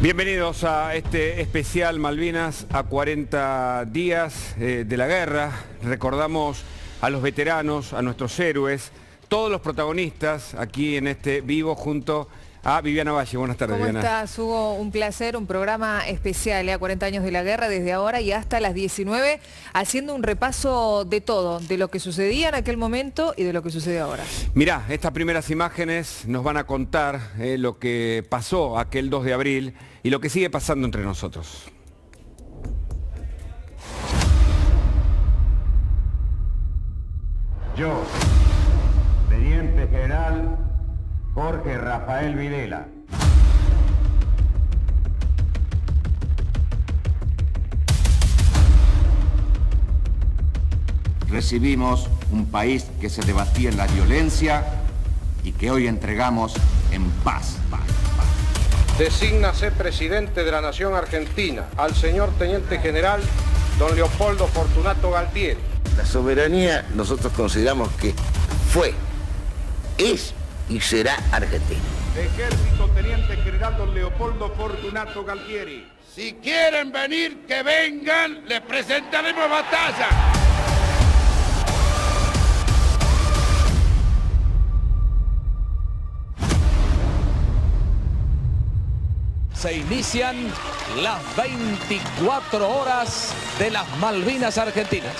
Bienvenidos a este especial Malvinas a 40 días de la guerra. Recordamos a los veteranos, a nuestros héroes, todos los protagonistas aquí en este vivo junto a Viviana Valle. Buenas tardes, ¿Cómo Viviana? estás, Hugo? Un placer, un programa especial a 40 años de la guerra, desde ahora y hasta las 19, haciendo un repaso de todo, de lo que sucedía en aquel momento y de lo que sucede ahora. Mirá, estas primeras imágenes nos van a contar lo que pasó aquel 2 de abril y lo que sigue pasando entre nosotros. Yo, Teniente General Jorge Rafael Videla. Recibimos un país que se debatía en la violencia y que hoy entregamos en paz. Desígnase presidente de la Nación Argentina al señor Teniente General don Leopoldo Fortunato Galtieri. La soberanía nosotros consideramos que fue, es y será argentina. Ejército Teniente General don Leopoldo Fortunato Galtieri. Si quieren venir, que vengan, les presentaremos batalla. Se inician las 24 horas de las Malvinas Argentinas.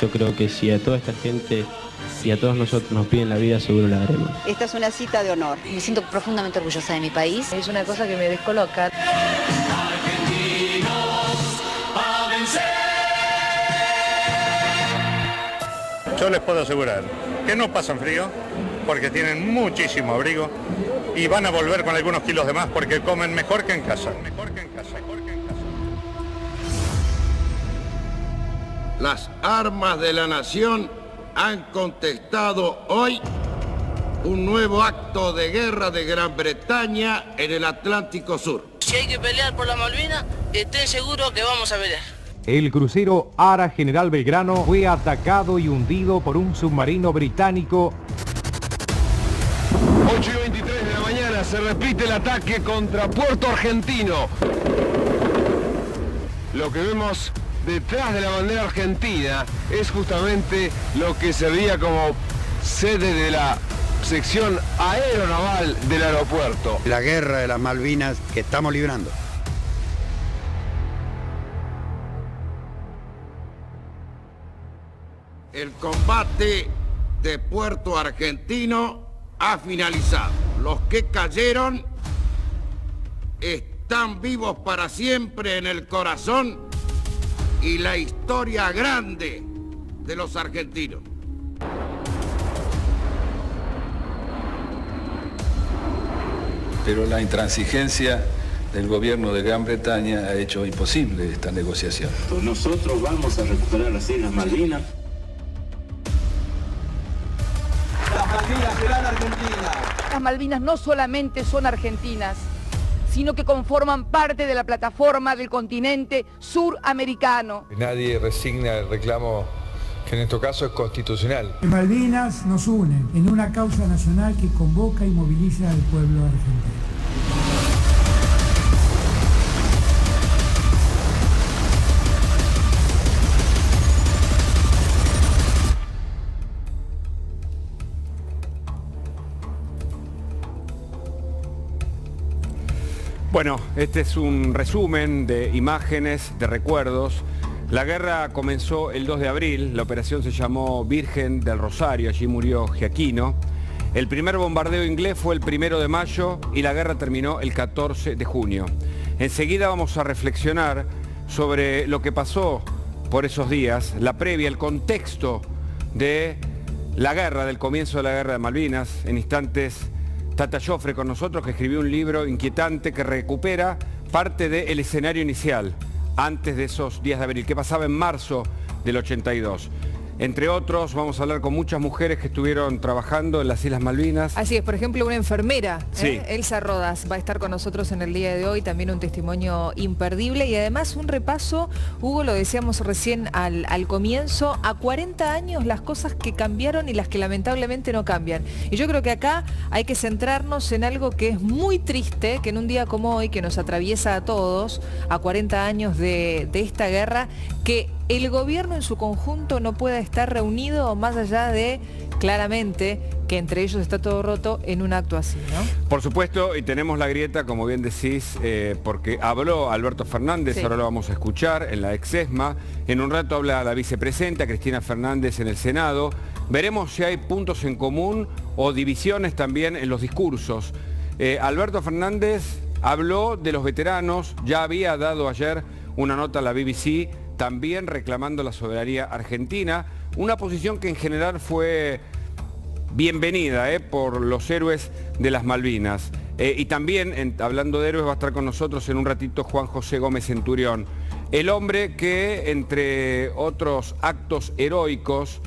Yo creo que si a toda esta gente y a todos nosotros nos piden la vida, seguro la daremos. Esta es una cita de honor. Me siento profundamente orgullosa de mi país. Es una cosa que me descoloca. Argentinos a vencer. Yo les puedo asegurar que no pasan frío porque tienen muchísimo abrigo y van a volver con algunos kilos de más porque comen mejor que en casa. Las armas de la nación han contestado hoy un nuevo acto de guerra de Gran Bretaña en el Atlántico Sur. Si hay que pelear por la Malvinas, estén seguros que vamos a pelear. El crucero Ara General Belgrano fue atacado y hundido por un submarino británico. 8:23 de la mañana se repite el ataque contra Puerto Argentino. Lo que vemos detrás de la bandera argentina es justamente lo que servía como sede de la sección aeronaval del aeropuerto. La guerra de las Malvinas que estamos librando. El combate de Puerto Argentino ha finalizado. Los que cayeron están vivos para siempre en el corazón y la historia grande de los argentinos. Pero la intransigencia del gobierno de Gran Bretaña ha hecho imposible esta negociación. Nosotros vamos a recuperar las Islas Malvinas. Las Malvinas serán argentinas. Las Malvinas no solamente son argentinas, sino que conforman parte de la plataforma del continente suramericano. Nadie resigna el reclamo que en este caso es constitucional. Malvinas nos unen en una causa nacional que convoca y moviliza al pueblo argentino. Bueno, este es un resumen de imágenes, de recuerdos. La guerra comenzó el 2 de abril, la operación se llamó Virgen del Rosario, allí murió Giaquino. El primer bombardeo inglés fue el 1 de mayo y la guerra terminó el 14 de junio. Enseguida vamos a reflexionar sobre lo que pasó por esos días, la previa, el contexto de la guerra, del comienzo de la guerra de Malvinas. En instantes, Tata Joffre con nosotros, que escribió un libro inquietante que recupera parte del escenario inicial, antes de esos días de abril, que pasaba en marzo del 82. Entre otros, vamos a hablar con muchas mujeres que estuvieron trabajando en las Islas Malvinas. Así es, por ejemplo, una enfermera, sí. Elsa Rodas, va a estar con nosotros en el día de hoy, también un testimonio imperdible y además un repaso, Hugo, lo decíamos recién al comienzo, a 40 años las cosas que cambiaron y las que lamentablemente no cambian. Y yo creo que acá hay que centrarnos en algo que es muy triste, que en un día como hoy, que nos atraviesa a todos, a 40 años de esta guerra, que el gobierno en su conjunto no pueda estar reunido más allá de, claramente, que entre ellos está todo roto en un acto así, ¿no? Por supuesto, y tenemos la grieta, como bien decís, porque habló Alberto Fernández, sí. Ahora lo vamos a escuchar en la ex-ESMA. En un rato habla la vicepresidenta Cristina Fernández en el Senado. Veremos si hay puntos en común o divisiones también en los discursos. Alberto Fernández habló de los veteranos, ya había dado ayer una nota a la BBC, también reclamando la soberanía argentina, una posición que en general fue bienvenida por los héroes de las Malvinas. Y también, hablando de héroes, va a estar con nosotros en un ratito Juan José Gómez Centurión, el hombre que, entre otros actos heroicos,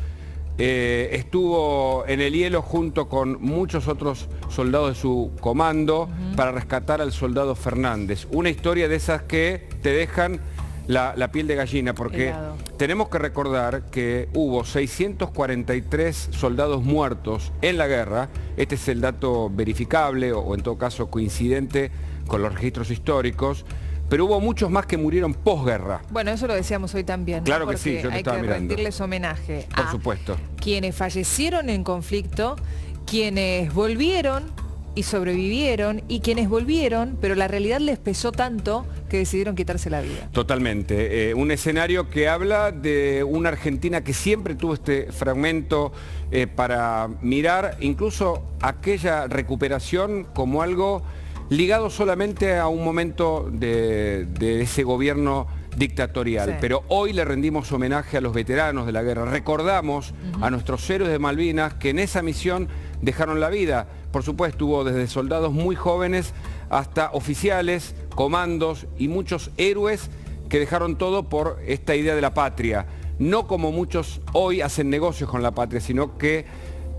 estuvo en el hielo junto con muchos otros soldados de su comando para rescatar al soldado Fernández. Una historia de esas que te dejan la piel de gallina, porque tenemos que recordar que hubo 643 soldados muertos en la guerra. Este es el dato verificable o en todo caso coincidente con los registros históricos. Pero hubo muchos más que murieron posguerra. Bueno, eso lo decíamos hoy también. Claro, ¿no? que sí, yo te estaba mirando. Hay que rendirles homenaje por supuesto. Quienes fallecieron en conflicto, quienes volvieron y sobrevivieron, y quienes volvieron, pero la realidad les pesó tanto que decidieron quitarse la vida. Totalmente. Un escenario que habla de una Argentina que siempre tuvo este fragmento para mirar incluso aquella recuperación como algo ligado solamente a un momento de ese gobierno dictatorial. Sí. Pero hoy le rendimos homenaje a los veteranos de la guerra. Recordamos a nuestros héroes de Malvinas que en esa misión dejaron la vida. Por supuesto, hubo desde soldados muy jóvenes hasta oficiales, comandos y muchos héroes que dejaron todo por esta idea de la patria. No como muchos hoy hacen negocios con la patria, sino que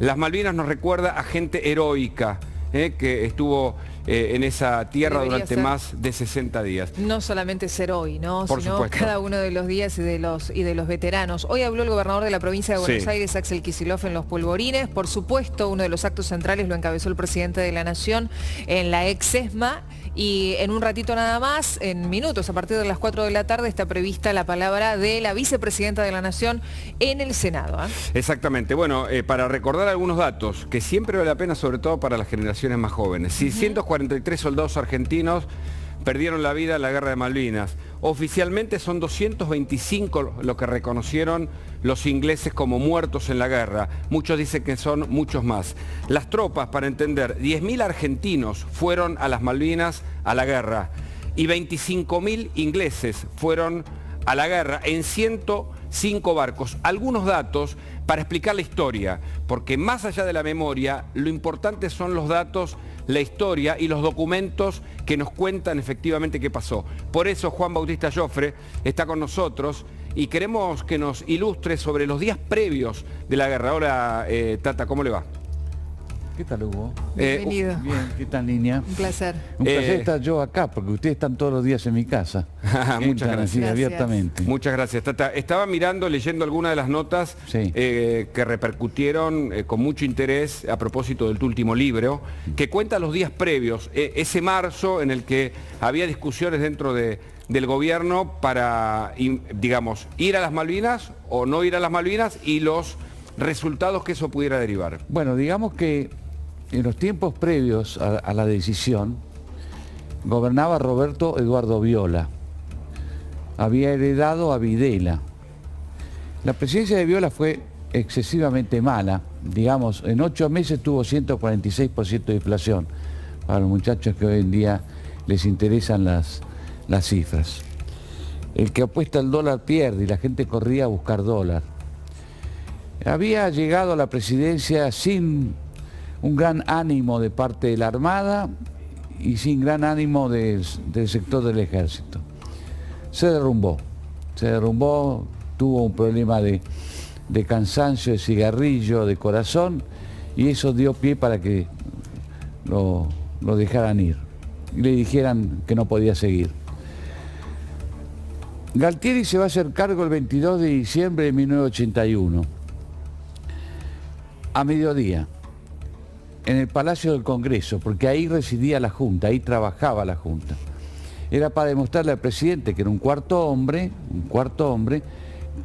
las Malvinas nos recuerda a gente heroica, que estuvo en esa tierra durante más de 60 días. No solamente ser hoy, ¿no? Por sino supuesto. Cada uno de los días y de los veteranos. Hoy habló el gobernador de la provincia de Buenos Aires, Axel Kicillof, en Los Polvorines. Por supuesto, uno de los actos centrales lo encabezó el presidente de la Nación en la ex-ESMA. Y en un ratito nada más, en minutos, a partir de las 4 de la tarde, está prevista la palabra de la vicepresidenta de la Nación en el Senado. Exactamente. Bueno, para recordar algunos datos, que siempre vale la pena, sobre todo para las generaciones más jóvenes. 643 soldados argentinos perdieron la vida en la Guerra de Malvinas. Oficialmente son 225 lo que reconocieron los ingleses como muertos en la guerra. Muchos dicen que son muchos más. Las tropas, para entender, 10.000 argentinos fueron a las Malvinas a la guerra y 25.000 ingleses fueron a la guerra en 105 barcos. Algunos datos para explicar la historia, porque más allá de la memoria, lo importante son los datos, la historia y los documentos que nos cuentan efectivamente qué pasó. Por eso Juan Bautista Joffre está con nosotros y queremos que nos ilustre sobre los días previos de la guerra. Hola, Tata, ¿cómo le va? ¿Qué tal, Hugo? Bienvenido. Bien, ¿qué tal, niña? Un placer. Un placer estar yo acá, porque ustedes están todos los días en mi casa. Muchas gracias. Así, abiertamente. Muchas gracias, Tata. Estaba mirando, leyendo algunas de las notas que repercutieron con mucho interés a propósito de tu último libro, que cuenta los días previos, ese marzo en el que había discusiones dentro del gobierno para, digamos, ir a las Malvinas o no ir a las Malvinas y los resultados que eso pudiera derivar. Bueno, digamos que en los tiempos previos a la decisión, gobernaba Roberto Eduardo Viola. Había heredado a Videla. La presidencia de Viola fue excesivamente mala. Digamos, en 8 meses tuvo 146% de inflación. Para los muchachos que hoy en día les interesan las cifras. El que apuesta al dólar pierde y la gente corría a buscar dólar. Había llegado a la presidencia sin un gran ánimo de parte de la Armada y sin gran ánimo del sector del Ejército. Se derrumbó, tuvo un problema de de cansancio, de cigarrillo, de corazón, y eso dio pie para que lo dejaran ir y le dijeran que no podía seguir. Galtieri se va a hacer cargo el 22 de diciembre de 1981, a mediodía, en el Palacio del Congreso, porque ahí residía la Junta, ahí trabajaba la Junta. Era para demostrarle al presidente que era un cuarto hombre,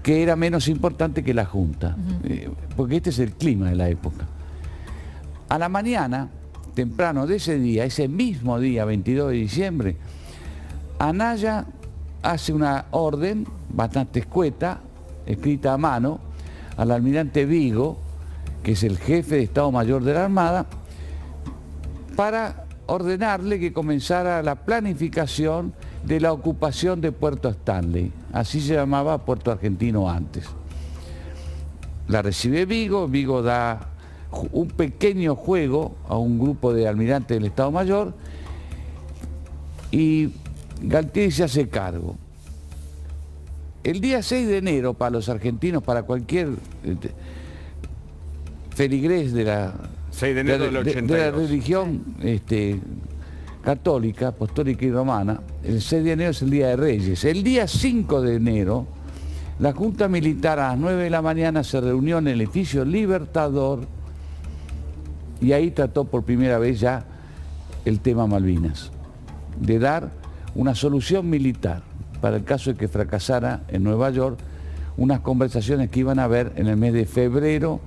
que era menos importante que la Junta, porque este es el clima de la época. A la mañana, temprano de ese día, ese mismo día, 22 de diciembre, Anaya hace una orden bastante escueta, escrita a mano, al almirante Vigo, que es el jefe de Estado Mayor de la Armada, para ordenarle que comenzara la planificación de la ocupación de Puerto Stanley. Así se llamaba Puerto Argentino antes. La recibe Vigo, Vigo da un pequeño juego a un grupo de almirantes del Estado Mayor y Galtieri se hace cargo. El día 6 de enero, para los argentinos, para cualquier feligrés de la, 6 de enero del 82. De la religión católica, apostólica y romana, el 6 de enero es el Día de Reyes. El día 5 de enero, la Junta Militar a las 9 de la mañana se reunió en el edificio Libertador y ahí trató por primera vez ya el tema Malvinas, de dar una solución militar para el caso de que fracasara en Nueva York, unas conversaciones que iban a haber en el mes de febrero,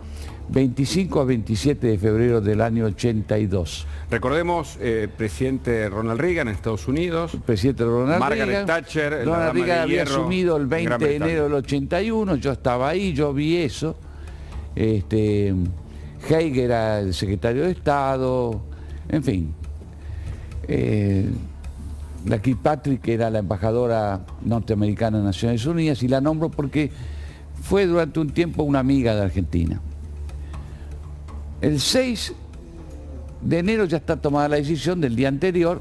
25 a 27 de febrero del año 82. Recordemos, presidente Ronald Reagan en Estados Unidos, presidente Ronald Margaret Reagan, Thatcher, Ronald Reagan había asumido el 20 de enero del 81, yo estaba ahí, yo vi eso. Haig era el secretario de Estado, en fin. La Kirkpatrick era la embajadora norteamericana en Naciones Unidas y la nombro porque fue durante un tiempo una amiga de Argentina. El 6 de enero ya está tomada la decisión del día anterior,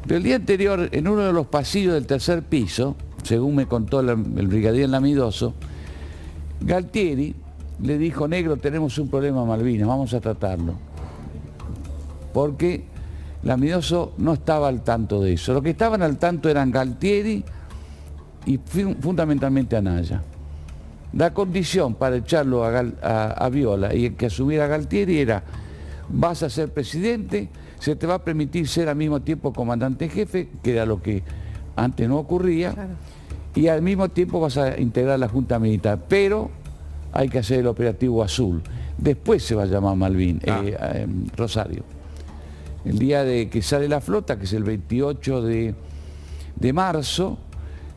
pero el día anterior en uno de los pasillos del tercer piso, según me contó el brigadier Lamidoso, Galtieri le dijo: negro, tenemos un problema en Malvinas, vamos a tratarlo. Porque Lamidoso no estaba al tanto de eso. Los que estaban al tanto eran Galtieri y fundamentalmente Anaya. La condición para echarlo a Viola y que asumiera Galtieri era: vas a ser presidente, se te va a permitir ser al mismo tiempo comandante en jefe, que era lo que antes no ocurría, claro, y al mismo tiempo vas a integrar la Junta Militar, pero hay que hacer el operativo Azul. Después se va a llamar Rosario. El día de que sale la flota, que es el 28 de marzo,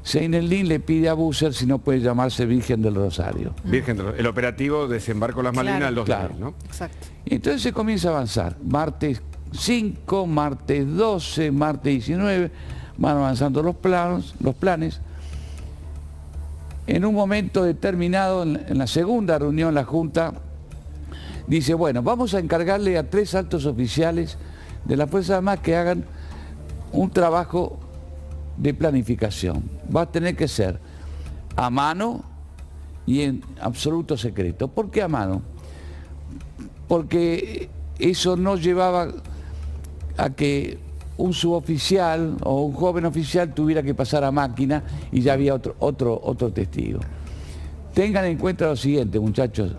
Seinelin le pide a Busser si no puede llamarse Virgen del Rosario. El operativo desembarco de las Malvinas el 2 de abril, ¿no? Exacto. Y entonces se comienza a avanzar. Martes 5, martes 12, martes 19, van avanzando los planes. En un momento determinado, en la segunda reunión, la Junta dice: bueno, vamos a encargarle a 3 altos oficiales de las Fuerzas Armadas que hagan un trabajo de planificación. Va a tener que ser a mano y en absoluto secreto. ¿Por qué a mano? Porque eso no llevaba a que un suboficial o un joven oficial tuviera que pasar a máquina y ya había otro testigo. Tengan en cuenta lo siguiente, muchachos: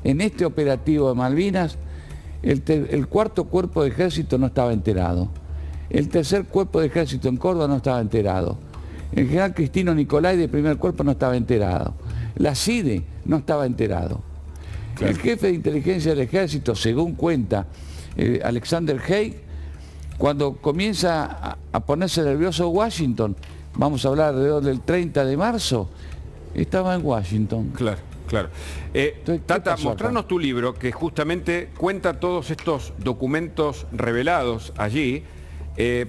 en este operativo de Malvinas, el cuarto cuerpo de ejército no estaba enterado. El tercer cuerpo de ejército en Córdoba no estaba enterado. El general Cristino Nicolai de primer cuerpo no estaba enterado. La CIDE no estaba enterado. Claro. El jefe de inteligencia del ejército, según cuenta Alexander Haig, cuando comienza a ponerse nervioso Washington, vamos a hablar alrededor del 30 de marzo, estaba en Washington. Claro. Claro. Tata, mostrarnos tu libro, que justamente cuenta todos estos documentos revelados allí,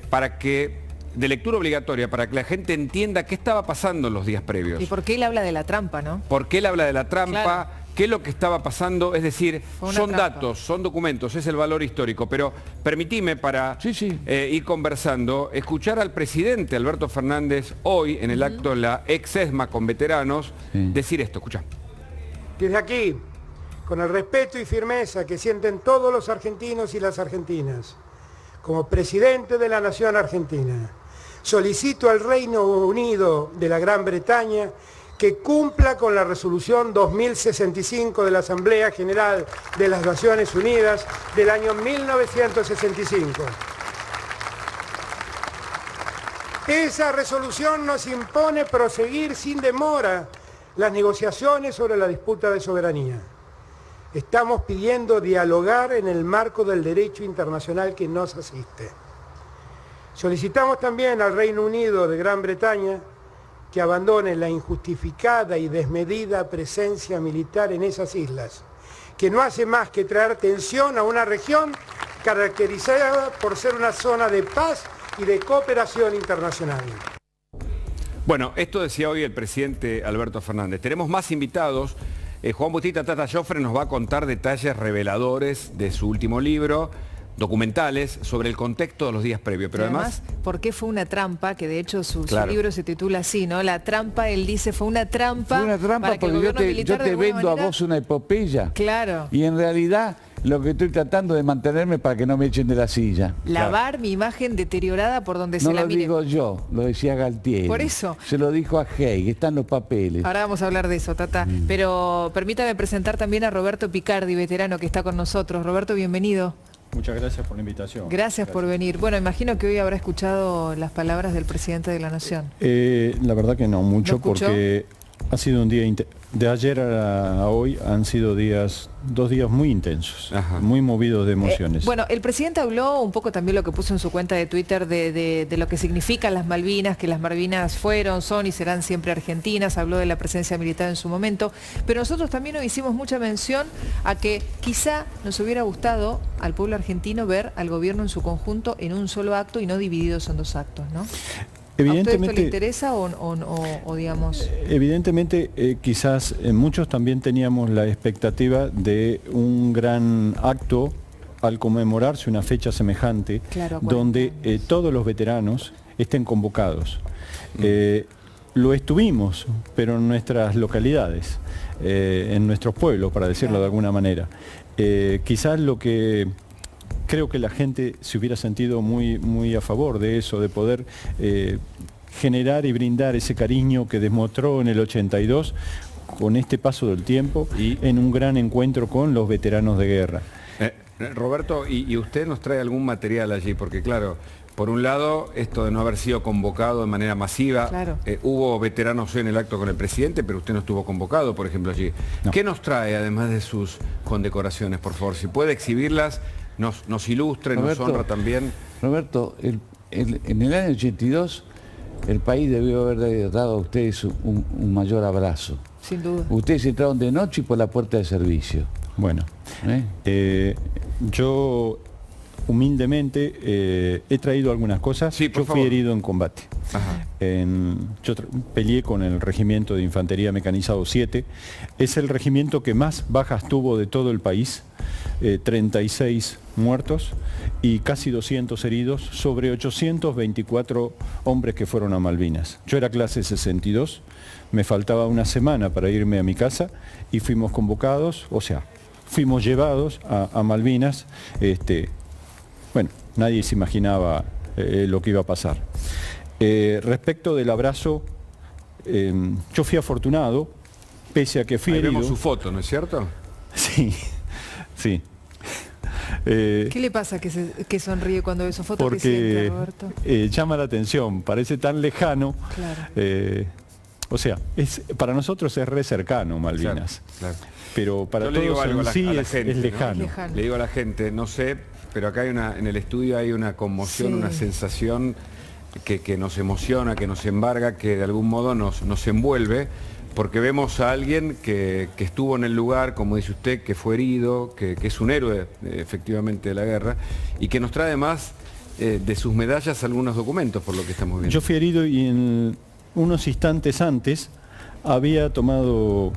para que, de lectura obligatoria, para que la gente entienda qué estaba pasando en los días previos. Y por qué él habla de la trampa, ¿no? ¿Por qué él habla de la trampa? Claro. ¿Qué es lo que estaba pasando? Es decir, son datos, son documentos, es el valor histórico. Pero permitime, para ir conversando, escuchar al presidente Alberto Fernández hoy, en el acto de la ex-ESMA con veteranos, decir esto. Escuchá. Desde aquí, con el respeto y firmeza que sienten todos los argentinos y las argentinas, como presidente de la Nación Argentina, solicito al Reino Unido de la Gran Bretaña que cumpla con la resolución 2065 de la Asamblea General de las Naciones Unidas del año 1965. Esa resolución nos impone proseguir sin demora las negociaciones sobre la disputa de soberanía. Estamos pidiendo dialogar en el marco del derecho internacional que nos asiste. Solicitamos también al Reino Unido de Gran Bretaña que abandone la injustificada y desmedida presencia militar en esas islas, que no hace más que traer tensión a una región caracterizada por ser una zona de paz y de cooperación internacional. Bueno, esto decía hoy el presidente Alberto Fernández. Tenemos más invitados. Juan Bautista Tata Joffre nos va a contar detalles reveladores de su último libro, documentales sobre el contexto de los días previos, pero además ¿por qué fue una trampa? Que de hecho su libro se titula así, ¿no? La trampa, él dice, fue una trampa. Fue una trampa porque yo te vendo a vos una epopeya. Claro. Y en realidad lo que estoy tratando de mantenerme para que no me echen de la silla. Lavar mi imagen deteriorada por donde se la mire. No lo digo yo, lo decía Galtieri. Por eso. Se lo dijo a Hey, están los papeles. Ahora vamos a hablar de eso, Tata. Pero permítame presentar también a Roberto Picardi, veterano que está con nosotros. Roberto, bienvenido. Muchas gracias por la invitación. Gracias por venir. Bueno, imagino que hoy habrá escuchado las palabras del presidente de la Nación. La verdad que no mucho, porque ha sido un día de ayer a hoy han sido dos días muy intensos, muy movidos de emociones. Bueno, el presidente habló un poco también lo que puso en su cuenta de Twitter de lo que significan las Malvinas, que las Malvinas fueron, son y serán siempre argentinas, habló de la presencia militar en su momento, pero nosotros también hoy hicimos mucha mención a que quizá nos hubiera gustado al pueblo argentino ver al gobierno en su conjunto en un solo acto y no divididos en dos actos, ¿no? Evidentemente, ¿a usted esto le interesa o digamos? Evidentemente, quizás muchos también teníamos la expectativa de un gran acto al conmemorarse una fecha semejante, donde todos los veteranos estén convocados. Lo estuvimos, pero en nuestras localidades, en nuestros pueblos, para decirlo de alguna manera. Quizás lo que... Creo que la gente se hubiera sentido muy a favor de eso, de poder generar y brindar ese cariño que demostró en el 82 con este paso del tiempo y en un gran encuentro con los veteranos de guerra. Roberto, ¿y usted nos trae algún material allí? Porque claro, por un lado, esto de no haber sido convocado de manera masiva, hubo veteranos en el acto con el presidente, pero usted no estuvo convocado, por ejemplo, allí. No. ¿Qué nos trae, además de sus condecoraciones, por favor? Si puede exhibirlas, nos ilustre, Roberto, nos honra también. Roberto, en el año 82, el país debió haber dado a ustedes un mayor abrazo. Sin duda. Ustedes entraron de noche y por la puerta de servicio. Bueno, yo humildemente he traído algunas cosas. Sí, yo fui herido en combate. Yo peleé con el Regimiento de Infantería Mecanizado 7. Es el regimiento que más bajas tuvo de todo el país. 36 muertos y casi 200 heridos sobre 824 hombres que fueron a Malvinas. Yo era clase 62, me faltaba una semana para irme a mi casa y fuimos convocados, o sea, fuimos llevados a Malvinas. Bueno, nadie se imaginaba lo que iba a pasar. Respecto del abrazo, yo fui afortunado, pese a que fui herido. Vemos su foto, ¿no es cierto? Sí, sí. ¿Qué le pasa que sonríe cuando ve su foto? Porque llama la atención, parece tan lejano. Claro. O sea, para nosotros es re cercano Malvinas. Claro. Pero para yo todos a la gente, es lejano. ¿no? Le digo a la gente, no sé, pero acá hay en el estudio hay una conmoción, una sensación que nos emociona, que nos embarga, que de algún modo nos envuelve, porque vemos a alguien que estuvo en el lugar, como dice usted, que fue herido, que es un héroe efectivamente de la guerra, y que nos trae además de sus medallas algunos documentos, por lo que estamos viendo. Yo fui herido y en unos instantes antes había tomado,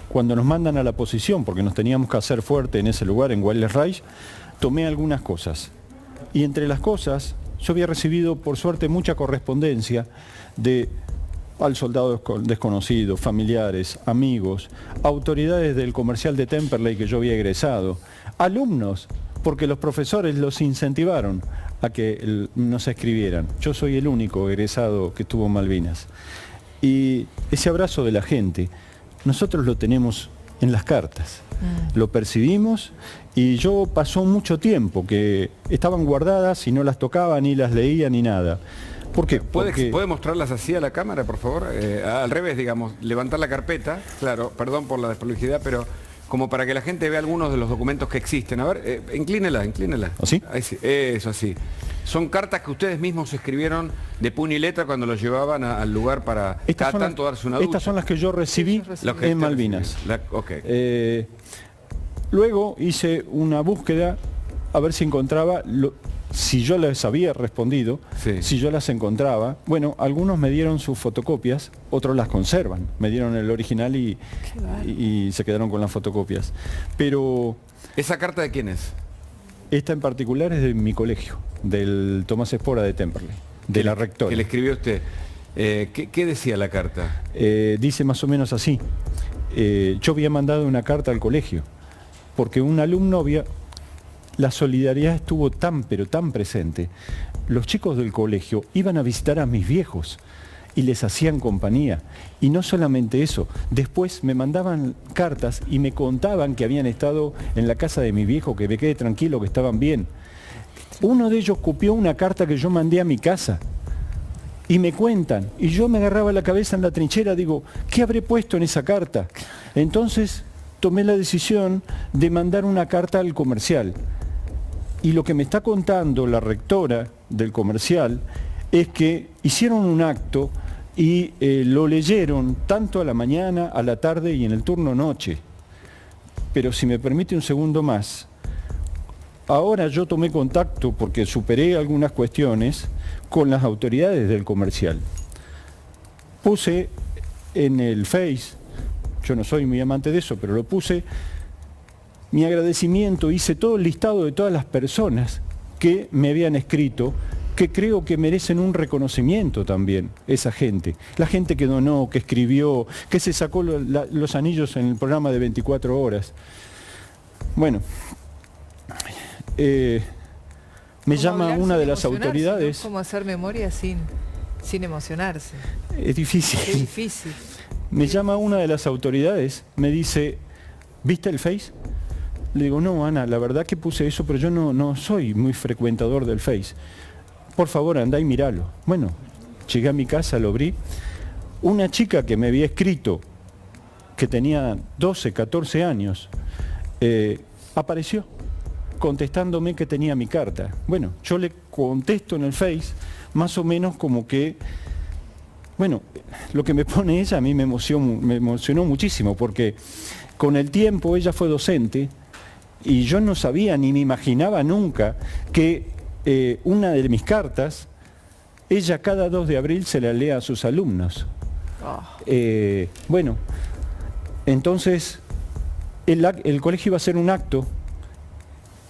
cuando nos mandan a la posición, porque nos teníamos que hacer fuerte en ese lugar, en Weiler Reich, tomé algunas cosas. Y entre las cosas, yo había recibido, por suerte, mucha correspondencia de al soldado desconocido, familiares, amigos, autoridades del comercial de Temperley que yo había egresado, alumnos, porque los profesores los incentivaron a que nos escribieran. Yo soy el único egresado que estuvo en Malvinas. Y ese abrazo de la gente, nosotros lo tenemos en las cartas. Lo percibimos y yo pasó mucho tiempo que estaban guardadas y no las tocaba, ni las leía, ni nada. ¿Por qué? ¿Puede mostrarlas así a la cámara, por favor? Al revés, digamos, levantar la carpeta, claro, perdón por la desprolijidad, pero como para que la gente vea algunos de los documentos que existen. A ver, inclínela. ¿Así? Ahí sí, eso, así. Son cartas que ustedes mismos escribieron de puño y letra cuando los llevaban al lugar para cada tanto darse una ducha. Estas son las que yo recibí en Malvinas. Luego hice una búsqueda a ver si encontraba, si yo les había respondido, si yo las encontraba. Bueno, algunos me dieron sus fotocopias, otros las conservan. Me dieron el original y se quedaron con las fotocopias. Pero... ¿Esa carta de quién es? Esta en particular es de mi colegio, del Tomás Espora de Temperley, de la rectora. ¿Que le escribió usted? ¿Qué decía la carta? Dice más o menos así. Yo había mandado una carta al colegio, porque un alumno había... La solidaridad estuvo pero tan presente. Los chicos del colegio iban a visitar a mis viejos y les hacían compañía. Y no solamente eso, después me mandaban cartas y me contaban que habían estado en la casa de mi viejo, que me quedé tranquilo, que estaban bien. Uno de ellos copió una carta que yo mandé a mi casa y me cuentan. Y yo me agarraba la cabeza en la trinchera, digo, ¿qué habré puesto en esa carta? Entonces tomé la decisión de mandar una carta al comercial. Y lo que me está contando la rectora del comercial es que hicieron un acto y lo leyeron tanto a la mañana, a la tarde y en el turno noche. Pero si me permite un segundo más, ahora yo tomé contacto porque superé algunas cuestiones con las autoridades del comercial. Puse en el Face, yo no soy muy amante de eso, pero lo puse, mi agradecimiento, hice todo el listado de todas las personas que me habían escrito, que creo que merecen un reconocimiento también, esa gente. La gente que donó, que escribió, que se sacó los anillos en el programa de 24 horas. Bueno, me llama una de las autoridades... ¿No? ¿Cómo hacer memoria sin emocionarse? Es difícil. Es difícil. Me llama una de las autoridades, me dice, ¿viste el Face? Le digo, no, Ana, la verdad que puse eso, pero yo no soy muy frecuentador del Face. Por favor, andá y míralo. Bueno, llegué a mi casa, lo abrí. Una chica que me había escrito, que tenía 12, 14 años, apareció contestándome que tenía mi carta. Bueno, yo le contesto en el Face, más o menos como que... Bueno, lo que me pone ella a mí me emocionó muchísimo, porque con el tiempo ella fue docente, y yo no sabía ni me imaginaba nunca que una de mis cartas, ella cada 2 de abril se la lee a sus alumnos. Bueno, entonces el colegio iba a hacer un acto.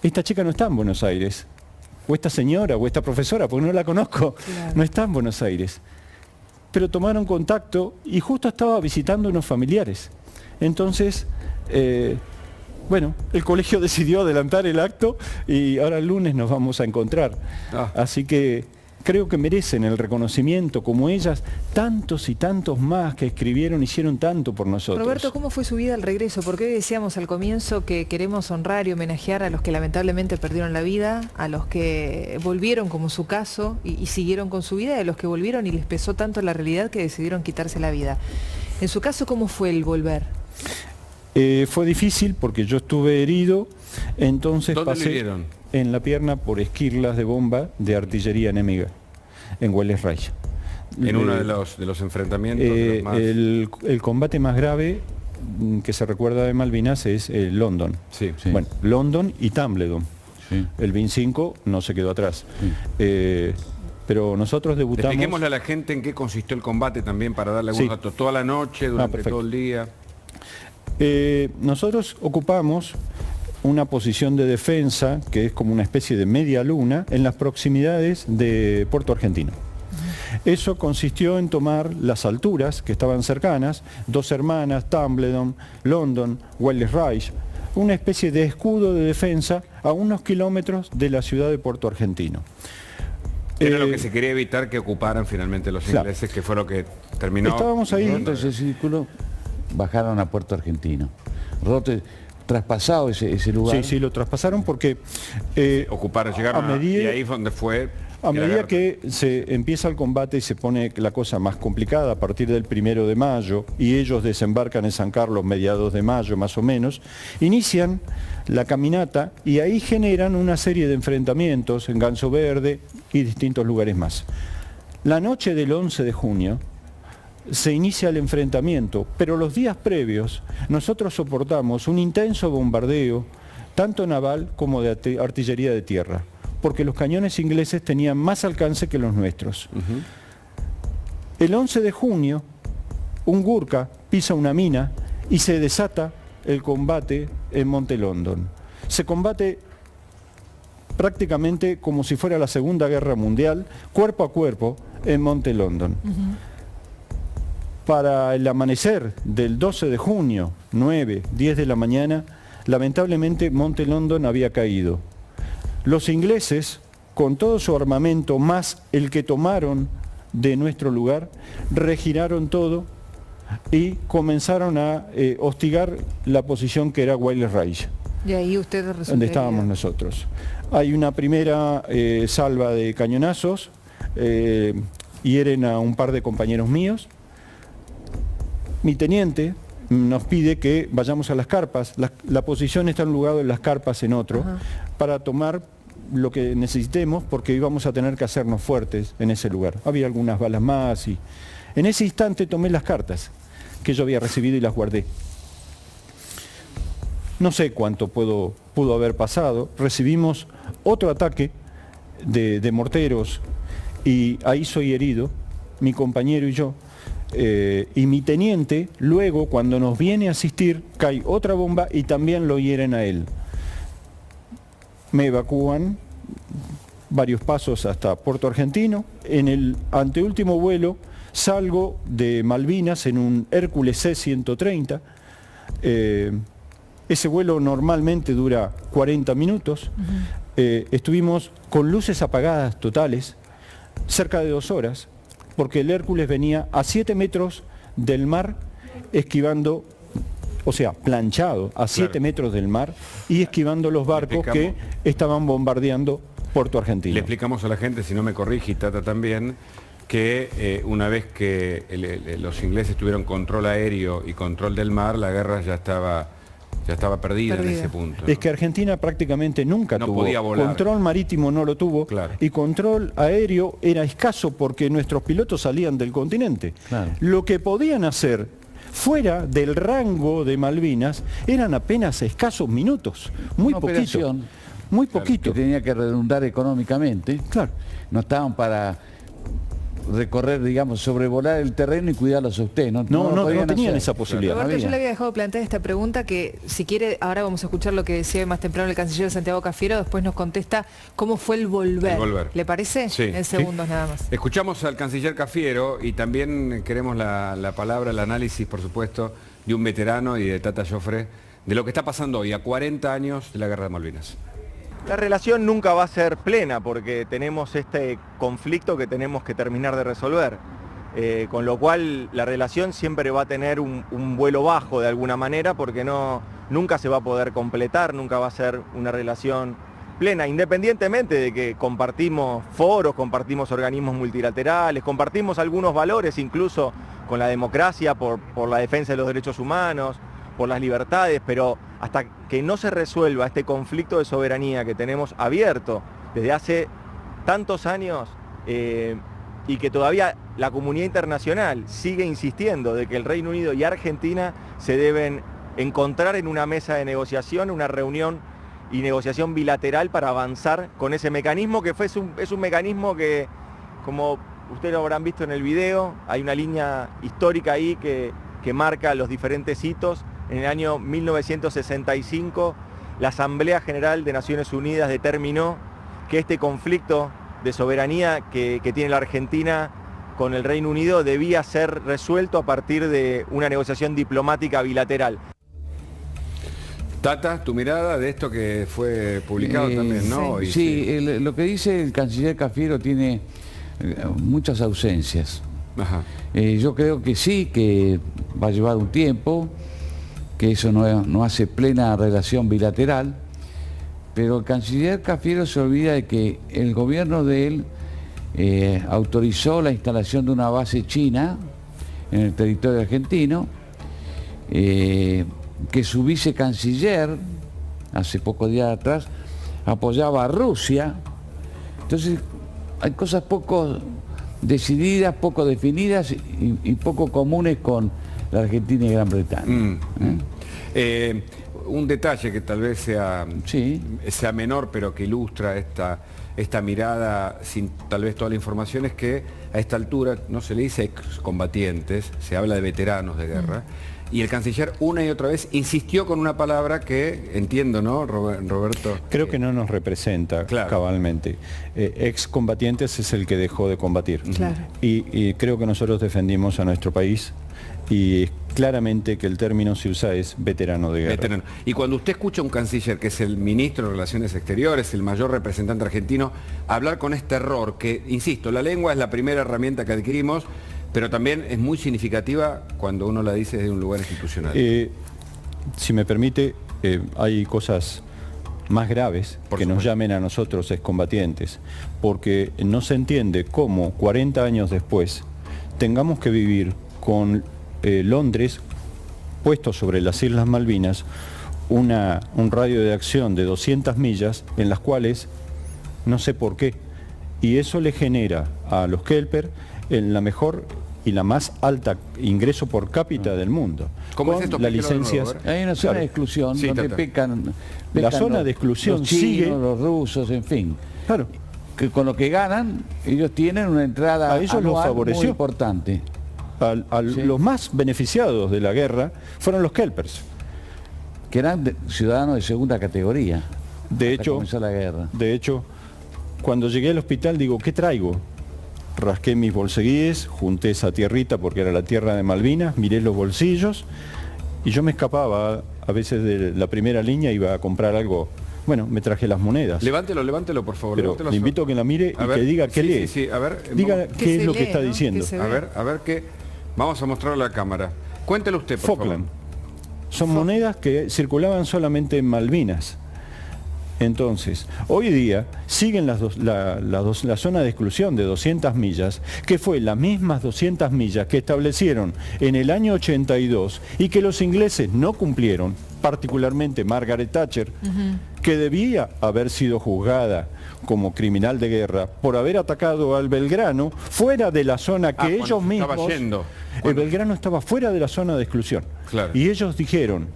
Esta chica no está en Buenos Aires, o esta señora, o esta profesora, porque no la conozco, claro. No está en Buenos Aires. Pero tomaron contacto y justo estaba visitando unos familiares. Entonces... bueno, el colegio decidió adelantar el acto y ahora el lunes nos vamos a encontrar. Así que creo que merecen el reconocimiento, como ellas, tantos y tantos más que escribieron, hicieron tanto por nosotros. Roberto, ¿cómo fue su vida al regreso? Porque hoy decíamos al comienzo que queremos honrar y homenajear a los que lamentablemente perdieron la vida, a los que volvieron como su caso y siguieron con su vida, y a los que volvieron y les pesó tanto la realidad que decidieron quitarse la vida. En su caso, ¿cómo fue el volver? Fue difícil porque yo estuve herido, entonces pasé en la pierna por esquirlas de bomba de artillería enemiga, en Hueles Raya. En uno de los enfrentamientos. El combate más grave que se recuerda de Malvinas es London. Sí. Bueno, London y Tumbledon. Sí. El 25 no se quedó atrás. Sí. Pero nosotros debutamos... Expliquémosle a la gente en qué consistió el combate también, para darle algunos datos. Toda la noche, durante todo el día... nosotros ocupamos una posición de defensa que es como una especie de media luna en las proximidades de Puerto Argentino. Eso consistió en tomar las alturas que estaban cercanas, Dos Hermanas, Tumbledon, London, Wales Ridge, una especie de escudo de defensa a unos kilómetros de la ciudad de Puerto Argentino. Era lo que se quería evitar que ocuparan finalmente los ingleses, que fue lo que terminó. Estábamos ahí. Rotos ese círculo, bajaron a Puerto Argentino. Traspasado ese lugar. Sí, lo traspasaron porque ocuparon, llegaron y ahí fue donde fue. A medida que se empieza el combate y se pone la cosa más complicada a partir del 1 de mayo y ellos desembarcan en San Carlos mediados de mayo más o menos, inician la caminata y ahí generan una serie de enfrentamientos en Ganso Verde y distintos lugares más. La noche del 11 de junio se inicia el enfrentamiento, pero los días previos nosotros soportamos un intenso bombardeo, tanto naval como de artillería de tierra, porque los cañones ingleses tenían más alcance que los nuestros. El 11 de junio, un Gurkha pisa una mina y se desata el combate en Monte London. Se combate prácticamente como si fuera la Segunda Guerra Mundial, cuerpo a cuerpo, en Monte London. Para el amanecer del 12 de junio, 9, 10 de la mañana, lamentablemente Monte London había caído. Los ingleses, con todo su armamento, más el que tomaron de nuestro lugar, regiraron todo y comenzaron a hostigar la posición que era Wales Ridge. Y ahí ustedes donde estábamos nosotros. Hay una primera salva de cañonazos, hieren a un par de compañeros míos. Mi teniente nos pide que vayamos a las carpas. La posición está en un lugar de las carpas en otro, para tomar lo que necesitemos, porque íbamos a tener que hacernos fuertes en ese lugar. Había algunas balas más y en ese instante tomé las cartas que yo había recibido y las guardé. No sé cuánto pudo haber pasado. Recibimos otro ataque de morteros y ahí soy herido, mi compañero y yo. Y mi teniente, luego cuando nos viene a asistir, cae otra bomba y también lo hieren a él. Me evacúan varios pasos hasta Puerto Argentino. En el anteúltimo vuelo salgo de Malvinas en un Hércules C-130. Ese vuelo normalmente dura 40 minutos. Estuvimos con luces apagadas totales, cerca de 2 horas, porque el Hércules venía a 7 metros del mar, esquivando, o sea, planchado a 7 metros del mar y esquivando los barcos que estaban bombardeando Puerto Argentino. Le explicamos a la gente, si no me corrige, y Tata también, que una vez que los ingleses tuvieron control aéreo y control del mar, la guerra ya estaba perdida en ese punto, ¿no? Es que Argentina prácticamente nunca tuvo control marítimo, no lo tuvo, y control aéreo era escaso porque nuestros pilotos salían del continente. Lo que podían hacer fuera del rango de Malvinas eran apenas escasos minutos, muy poquito. Muy poquito. Que tenía que redundar económicamente. No estaban para recorrer, digamos, sobrevolar el terreno y cuidarlos a usted. No tenían esa posibilidad. Roberto, yo le había dejado plantear esta pregunta que, si quiere, ahora vamos a escuchar lo que decía más temprano el canciller Santiago Cafiero, después nos contesta cómo fue el volver. ¿Le parece? Sí. En segundos nada más. Escuchamos al canciller Cafiero y también queremos la palabra, el análisis, por supuesto, de un veterano y de Tata Joffre, de lo que está pasando hoy, a 40 años de la Guerra de Malvinas. La relación nunca va a ser plena porque tenemos este conflicto que tenemos que terminar de resolver, con lo cual la relación siempre va a tener un vuelo bajo de alguna manera porque nunca se va a poder completar, nunca va a ser una relación plena, independientemente de que compartimos foros, compartimos organismos multilaterales, compartimos algunos valores incluso con la democracia por la defensa de los derechos humanos, por las libertades, pero hasta que no se resuelva este conflicto de soberanía que tenemos abierto desde hace tantos años y que todavía la comunidad internacional sigue insistiendo de que el Reino Unido y Argentina se deben encontrar en una mesa de negociación, una reunión y negociación bilateral para avanzar con ese mecanismo que es un mecanismo que, como ustedes lo habrán visto en el video, hay una línea histórica ahí que marca los diferentes hitos. En el año 1965, la Asamblea General de Naciones Unidas determinó que este conflicto de soberanía que tiene la Argentina con el Reino Unido debía ser resuelto a partir de una negociación diplomática bilateral. Tata, tu mirada de esto que fue publicado también, ¿no? Sí, lo que dice el canciller Cafiero tiene muchas ausencias. Ajá. Yo creo que sí, que va a llevar un tiempo, que eso no hace plena relación bilateral, pero el canciller Cafiero se olvida de que el gobierno de él autorizó la instalación de una base china en el territorio argentino, que su vicecanciller, hace pocos días atrás, apoyaba a Rusia. Entonces, hay cosas poco decididas, poco definidas y poco comunes con la Argentina y Gran Bretaña. Un detalle que tal vez sea menor, pero que ilustra esta mirada sin tal vez toda la información, es que a esta altura no se le dice excombatientes, se habla de veteranos de guerra. Y el canciller una y otra vez insistió con una palabra que entiendo, ¿no, Roberto? Creo que no nos representa cabalmente. Excombatientes es el que dejó de combatir. Claro. Y creo que nosotros defendimos a nuestro país y claramente que el término se usa es veterano de guerra. Veterano. Y cuando usted escucha a un canciller que es el ministro de Relaciones Exteriores, el mayor representante argentino, hablar con este error, que, insisto, la lengua es la primera herramienta que adquirimos, pero también es muy significativa cuando uno la dice desde un lugar institucional. Si me permite, hay cosas más graves que nos llamen a nosotros excombatientes, porque no se entiende cómo 40 años después tengamos que vivir con Londres puesto sobre las Islas Malvinas un radio de acción de 200 millas en las cuales no sé por qué, y eso le genera a los Kelper en la mejor y la más alta ingreso por cápita del mundo. ¿Cómo es esto? Las licencias. Hay una zona de exclusión donde pecan la zona de exclusión los chinos, sigue, los rusos, en fin. Claro. Que con lo que ganan, ellos tienen una entrada a ellos anual los favoreció. muy importante. Los más beneficiados de la guerra fueron los Kelpers, que eran ciudadanos de segunda categoría. De hecho, la guerra. De hecho, cuando llegué al hospital digo, ¿qué traigo? Rasqué mis bolseguíes, junté esa tierrita porque era la tierra de Malvinas, miré los bolsillos y yo me escapaba a veces de la primera línea, iba a comprar algo. Bueno, me traje las monedas. Levántelo, por favor. Pero le invito a que la mire y que diga qué lee. Sí, a ver, diga qué es lo que está diciendo. A ver qué. Vamos a mostrarlo a la cámara. Cuéntelo usted, por Falkland. favor. Son monedas que circulaban solamente en Malvinas. Entonces, hoy día siguen la zona de exclusión de 200 millas, que fue las mismas 200 millas que establecieron en el año 82 y que los ingleses no cumplieron, particularmente Margaret Thatcher, que debía haber sido juzgada como criminal de guerra por haber atacado al Belgrano fuera de la zona que ellos mismos... El Belgrano estaba fuera de la zona de exclusión. Claro. Y ellos dijeron,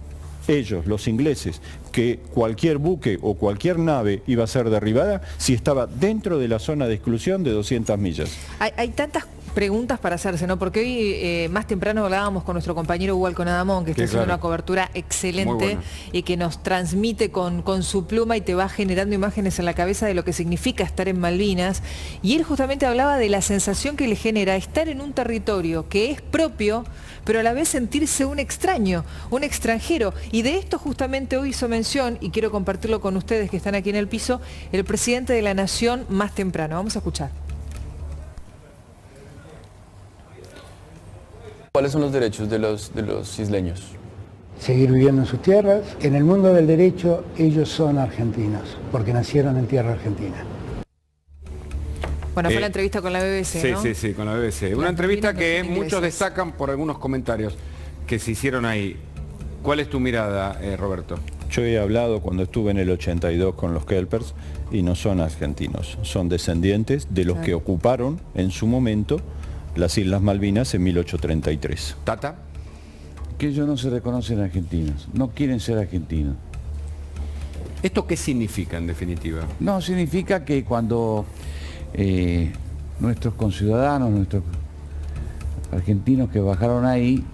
los ingleses, que cualquier buque o cualquier nave iba a ser derribada si estaba dentro de la zona de exclusión de 200 millas. Hay tantas preguntas para hacerse, ¿no? Porque hoy más temprano hablábamos con nuestro compañero Hugo Alconadamón, que está haciendo una cobertura excelente y que nos transmite con su pluma y te va generando imágenes en la cabeza de lo que significa estar en Malvinas. Y él justamente hablaba de la sensación que le genera estar en un territorio que es propio, pero a la vez sentirse un extraño, un extranjero. Y de esto justamente hoy hizo mención, y quiero compartirlo con ustedes que están aquí en el piso, el presidente de la Nación más temprano. Vamos a escuchar. ¿Cuáles son los derechos de los isleños? Seguir viviendo en sus tierras. En el mundo del derecho ellos son argentinos, porque nacieron en tierra argentina. Bueno, fue la entrevista con la BBC, ¿no? Sí, con la BBC. Una entrevista que muchos destacan por algunos comentarios que se hicieron ahí. ¿Cuál es tu mirada, Roberto? Yo he hablado cuando estuve en el 82 con los Kelpers y no son argentinos, son descendientes de los que ocuparon en su momento las Islas Malvinas en 1833. ¿Tata? Que ellos no se reconocen argentinos, no quieren ser argentinos. ¿Esto qué significa en definitiva? No, significa que cuando nuestros conciudadanos, nuestros argentinos que bajaron ahí,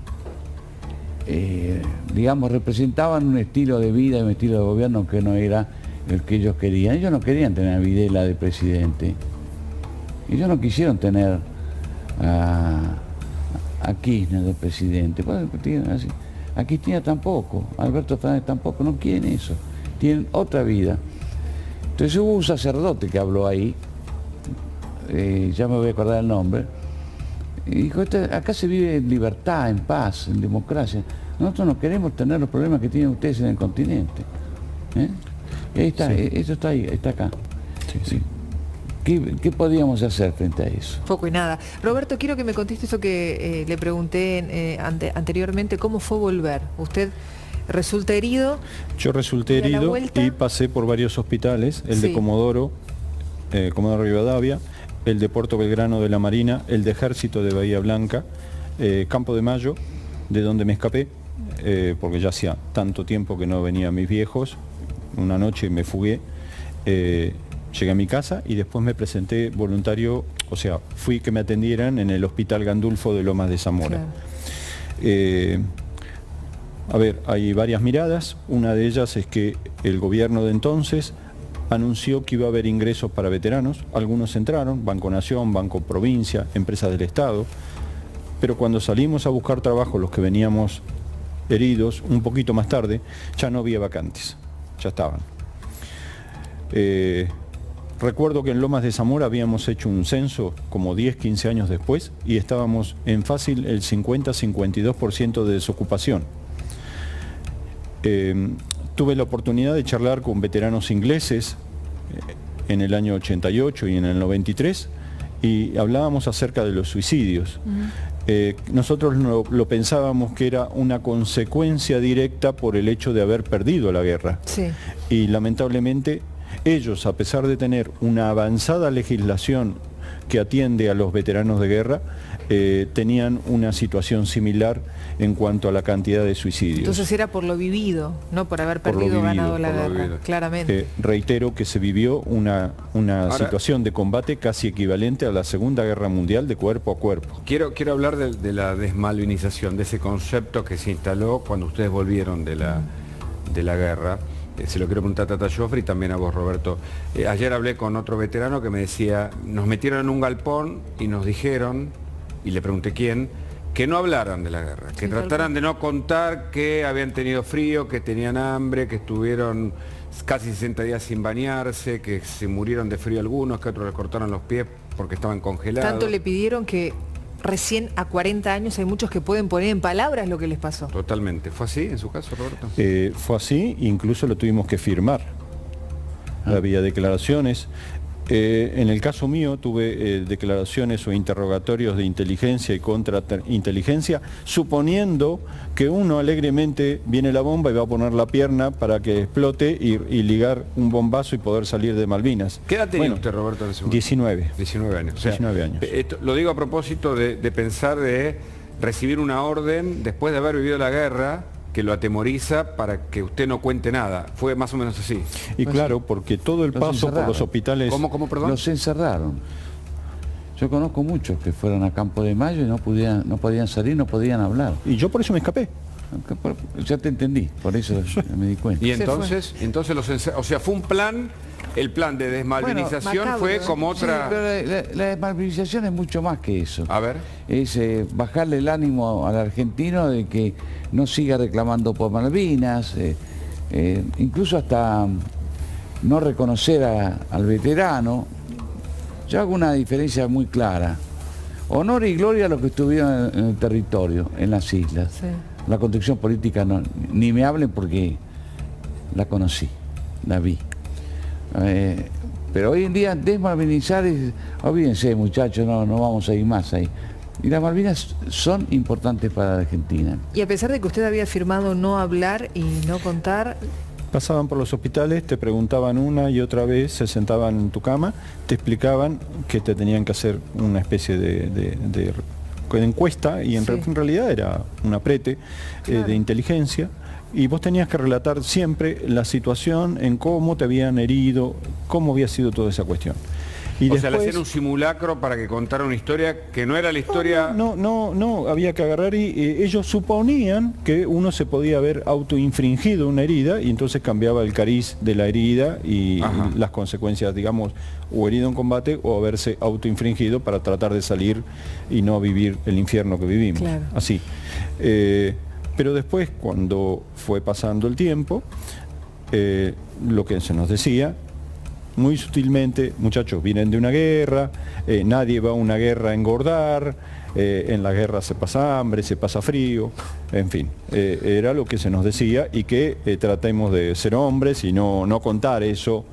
digamos, representaban un estilo de vida y un estilo de gobierno que no era el que ellos querían. Ellos no querían tener a Videla de presidente. Ellos no quisieron tener a Kirchner de presidente. A Cristina tampoco, a Alberto Fernández tampoco, no quieren eso, tienen otra vida. Entonces hubo un sacerdote que habló ahí, ya me voy a acordar el nombre, y dijo, acá se vive en libertad, en paz, en democracia. Nosotros no queremos tener los problemas que tienen ustedes en el continente. Y ahí está, sí. Eso está ahí, está acá. Sí, sí. ¿Qué podíamos hacer frente a eso? Poco y nada. Roberto, quiero que me conteste eso que le pregunté anteriormente, ¿cómo fue volver? ¿Usted resulta herido? Yo resulté herido y pasé por varios hospitales, el de Comodoro Rivadavia, el de Puerto Belgrano de la Marina, el de Ejército de Bahía Blanca, Campo de Mayo, de donde me escapé, porque ya hacía tanto tiempo que no venían mis viejos. Una noche me fugué. Llegué a mi casa y después me presenté voluntario, o sea, fui que me atendieran en el Hospital Gandulfo de Lomas de Zamora. Claro. A ver, hay varias miradas. Una de ellas es que el gobierno de entonces anunció que iba a haber ingresos para veteranos. Algunos entraron, Banco Nación, Banco Provincia, empresas del Estado. Pero cuando salimos a buscar trabajo, los que veníamos heridos, un poquito más tarde, ya no había vacantes, ya estaban. Recuerdo que en Lomas de Zamora habíamos hecho un censo como 10, 15 años después y estábamos en fácil el 50-52% de desocupación. Tuve la oportunidad de charlar con veteranos ingleses en el año 88 y en el 93 y hablábamos acerca de los suicidios. Nosotros lo pensábamos que era una consecuencia directa por el hecho de haber perdido la guerra. Sí. Y lamentablemente ellos, a pesar de tener una avanzada legislación que atiende a los veteranos de guerra, tenían una situación similar en cuanto a la cantidad de suicidios. Entonces era por lo vivido, no por haber perdido o ganado la guerra, claramente. Reitero que se vivió una situación de combate casi equivalente a la Segunda Guerra Mundial de cuerpo a cuerpo. Quiero hablar de la desmalvinización, de ese concepto que se instaló cuando ustedes volvieron de la guerra. Se lo quiero preguntar a Tata Joffre y también a vos, Roberto. Ayer hablé con otro veterano que me decía, nos metieron en un galpón y nos dijeron, y le pregunté quién, que no hablaran de la guerra, que trataran de no contar que habían tenido frío, que tenían hambre, que estuvieron casi 60 días sin bañarse, que se murieron de frío algunos, que otros les cortaron los pies porque estaban congelados. Tanto le pidieron que recién a 40 años hay muchos que pueden poner en palabras lo que les pasó. Totalmente. ¿Fue así en su caso, Roberto? Fue así, incluso lo tuvimos que firmar. Había declaraciones. En el caso mío tuve declaraciones o interrogatorios de inteligencia y contrainteligencia, suponiendo que uno alegremente viene la bomba y va a poner la pierna para que explote y ligar un bombazo y poder salir de Malvinas. ¿Qué edad tenía usted, Roberto, en ese momento? 19. 19 años. O sea, 19 años. Lo digo a propósito de pensar de recibir una orden después de haber vivido la guerra que lo atemoriza para que usted no cuente nada. Fue más o menos así. Y claro, porque todo el paso por los hospitales... ¿Cómo, perdón? Los encerraron. Yo conozco muchos que fueron a Campo de Mayo y no podían salir, no podían hablar. Y yo por eso me escapé. Ya te entendí, por eso me di cuenta. Y entonces o sea, fue un plan, el plan de desmalvinización fue como otra... Sí, pero la desmalvinización es mucho más que eso. A ver. Es bajarle el ánimo al argentino de que no siga reclamando por Malvinas, incluso hasta no reconocer al veterano. Yo hago una diferencia muy clara. Honor y gloria a los que estuvieron en el territorio, en las islas. Sí. La construcción política no, ni me hablen porque la conocí, la vi. Pero hoy en día desmalvinizar es, olvídense muchachos, no vamos a ir más ahí. Y las Malvinas son importantes para la Argentina. Y a pesar de que usted había firmado no hablar y no contar... Pasaban por los hospitales, te preguntaban una y otra vez, se sentaban en tu cama, te explicaban que te tenían que hacer una especie de encuesta y en realidad era un aprete de inteligencia y vos tenías que relatar siempre la situación en cómo te habían herido, cómo había sido toda esa cuestión. Y o sea, le después, hacían un simulacro para que contara una historia que no era la historia... No, había que agarrar y ellos suponían que uno se podía haber autoinfringido una herida y entonces cambiaba el cariz de la herida y las consecuencias, digamos, o herido en combate o haberse autoinfringido para tratar de salir y no vivir el infierno que vivimos. Claro. Así. Pero después, cuando fue pasando el tiempo, lo que se nos decía, muy sutilmente, muchachos, vienen de una guerra, nadie va a una guerra a engordar, en la guerra se pasa hambre, se pasa frío, en fin, era lo que se nos decía y que tratemos de ser hombres y no contar eso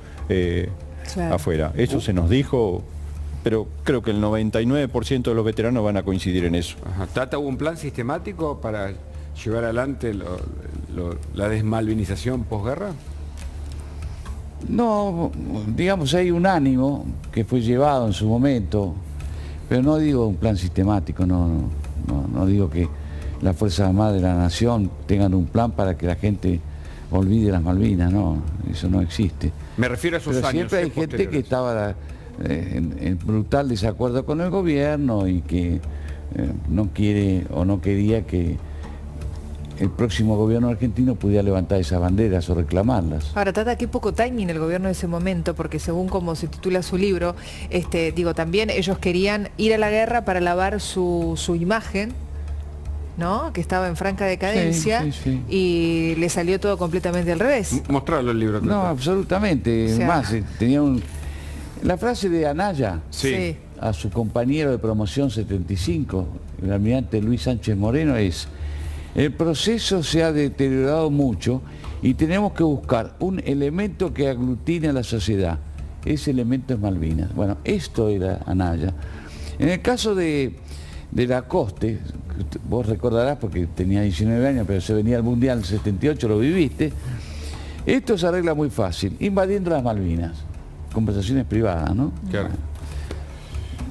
afuera. Eso se nos dijo, pero creo que el 99% de los veteranos van a coincidir en eso. ¿Tata, hubo un plan sistemático para llevar adelante la desmalvinización posguerra? No, digamos, hay un ánimo que fue llevado en su momento, pero no digo un plan sistemático, no digo que las Fuerzas Armadas de la Nación tengan un plan para que la gente olvide las Malvinas, no, eso no existe. Me refiero a esos pero años. Siempre hay gente que estaba en brutal desacuerdo con el gobierno y que no quiere o no quería que el próximo gobierno argentino pudiera levantar esas banderas o reclamarlas. Ahora, Tata, qué poco timing el gobierno de ese momento, porque según como se titula su libro, también ellos querían ir a la guerra para lavar su imagen, ¿no? Que estaba en franca decadencia, y le salió todo completamente al revés. Mostrarlo el libro. No, absolutamente. O sea, más, tenía la frase de Anaya a su compañero de promoción 75, el almirante Luis Sánchez Moreno, es: el proceso se ha deteriorado mucho y tenemos que buscar un elemento que aglutine a la sociedad. Ese elemento es Malvinas. Bueno, esto era Anaya. En el caso de Lacoste, vos recordarás porque tenía 19 años, pero se venía al Mundial 78, lo viviste. Esto se arregla muy fácil, invadiendo las Malvinas. Conversaciones privadas, ¿no? Claro.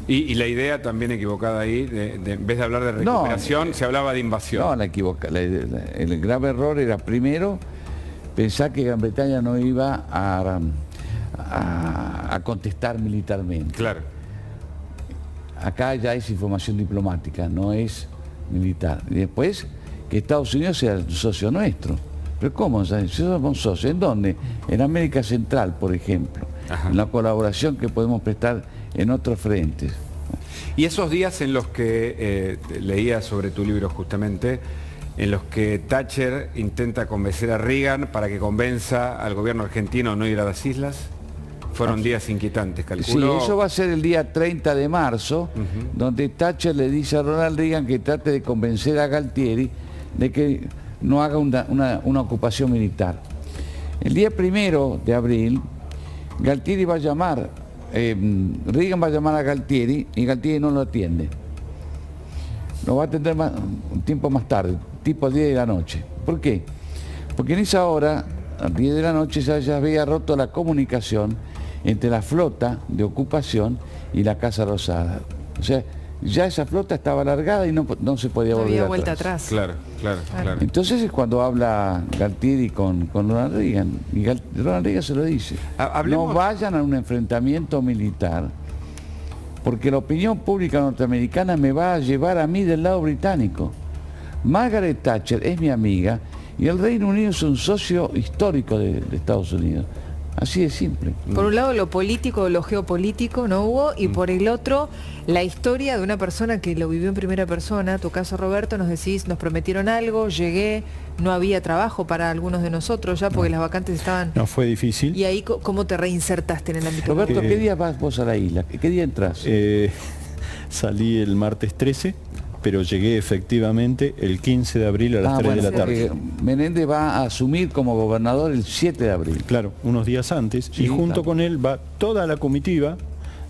Y la idea también equivocada ahí, en vez de hablar de recuperación, se hablaba de invasión. No, el grave error era primero pensar que Gran Bretaña no iba a contestar militarmente. Claro. Acá ya es información diplomática, no es militar. Y después que Estados Unidos sea socio nuestro. Pero ¿cómo? Si somos socios, ¿en dónde? En América Central, por ejemplo. En la colaboración que podemos prestar en otros frentes. Y esos días en los que leía sobre tu libro justamente, en los que Thatcher intenta convencer a Reagan para que convenza al gobierno argentino a no ir a las islas, fueron días inquietantes, calculo. Sí, eso va a ser el día 30 de marzo, donde Thatcher le dice a Ronald Reagan que trate de convencer a Galtieri de que no haga una ocupación militar. El día 1 de abril, Galtieri va a llamar, Reagan va a llamar a Galtieri y Galtieri no lo atiende. Lo va a atender un tiempo más tarde, tipo 10 de la noche. ¿Por qué? Porque en esa hora, a 10 de la noche, ya había roto la comunicación entre la flota de ocupación y la Casa Rosada. O sea, ya esa flota estaba alargada y no se podía volver había vuelta atrás. Claro. Entonces es cuando habla Galtieri con Ronald Reagan, y Ronald Reagan se lo dice. No vayan a un enfrentamiento militar, porque la opinión pública norteamericana me va a llevar a mí del lado británico. Margaret Thatcher es mi amiga y el Reino Unido es un socio histórico de Estados Unidos. Así de simple. Por un lado lo político, lo geopolítico, ¿no hubo? Y por el otro, la historia de una persona que lo vivió en primera persona. Tu caso, Roberto, nos decís, nos prometieron algo, llegué, no había trabajo para algunos de nosotros ya porque las vacantes estaban... No, fue difícil. ¿Y ahí cómo te reinsertaste en el ámbito? Roberto, ¿qué día vas vos a la isla? ¿Qué día entras? Salí el martes 13. Pero llegué efectivamente el 15 de abril a las 3 de la tarde. Menéndez va a asumir como gobernador el 7 de abril. Claro, unos días antes. Sí, y junto con él va toda la comitiva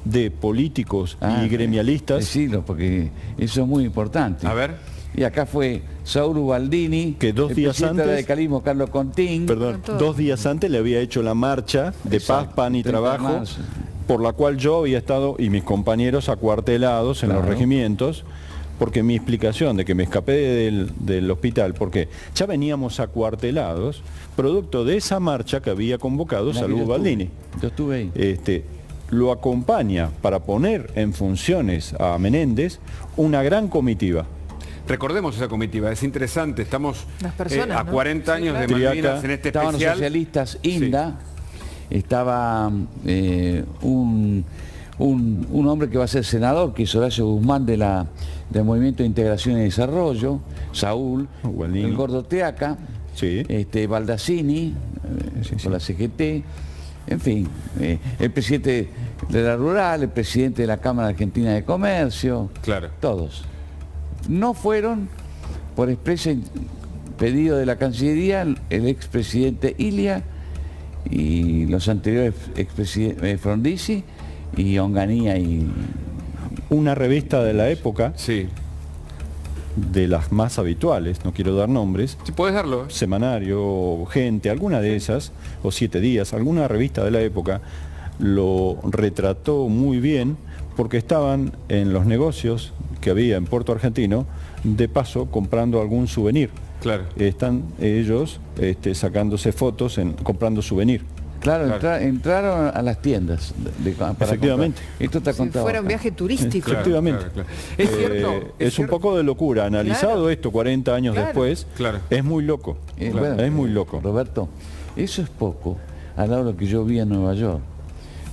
de políticos y gremialistas. Decirlo, porque eso es muy importante. A ver. Y acá fue Saúl Ubaldini, que 2 días antes, de Calismo, Carlos Contín. Perdón, 2 días antes le había hecho la marcha de paz, pan y trabajo, por la cual yo había estado, y mis compañeros, acuartelados en los regimientos, porque mi explicación de que me escapé del hospital, porque ya veníamos acuartelados, producto de esa marcha que había convocado Saúl Ubaldini. Yo estuve ahí. lo acompaña para poner en funciones a Menéndez una gran comitiva. Recordemos esa comitiva, es interesante, estamos Las personas, a 40 años claro. de Malvinas en este estaban especial. Los socialistas, INDA, estaba un hombre que va a ser senador, que es Horacio Guzmán del Movimiento de Integración y Desarrollo, Saúl, el Gordo Teaca, Baldassini, con la CGT, en fin, el presidente de la Rural, el presidente de la Cámara Argentina de Comercio, todos. No fueron, por expreso pedido de la Cancillería, el expresidente Ilia y los anteriores expresidentes Frondizi y Onganía y... Una revista de la época, de las más habituales, no quiero dar nombres. Si puedes darlo. Semanario, Gente, alguna de esas, o 7 días, alguna revista de la época, lo retrató muy bien porque estaban en los negocios que había en Puerto Argentino, de paso comprando algún souvenir. Claro. Están ellos sacándose fotos, comprando souvenir. Claro. Entraron a las tiendas. Efectivamente. Comprar. Esto está contado. Fuera un viaje turístico. Efectivamente. ¿Es cierto? Es un poco de locura. Analizado esto 40 años después, es muy loco. Bueno, es muy loco. Roberto, eso es poco al lado de lo que yo vi en Nueva York.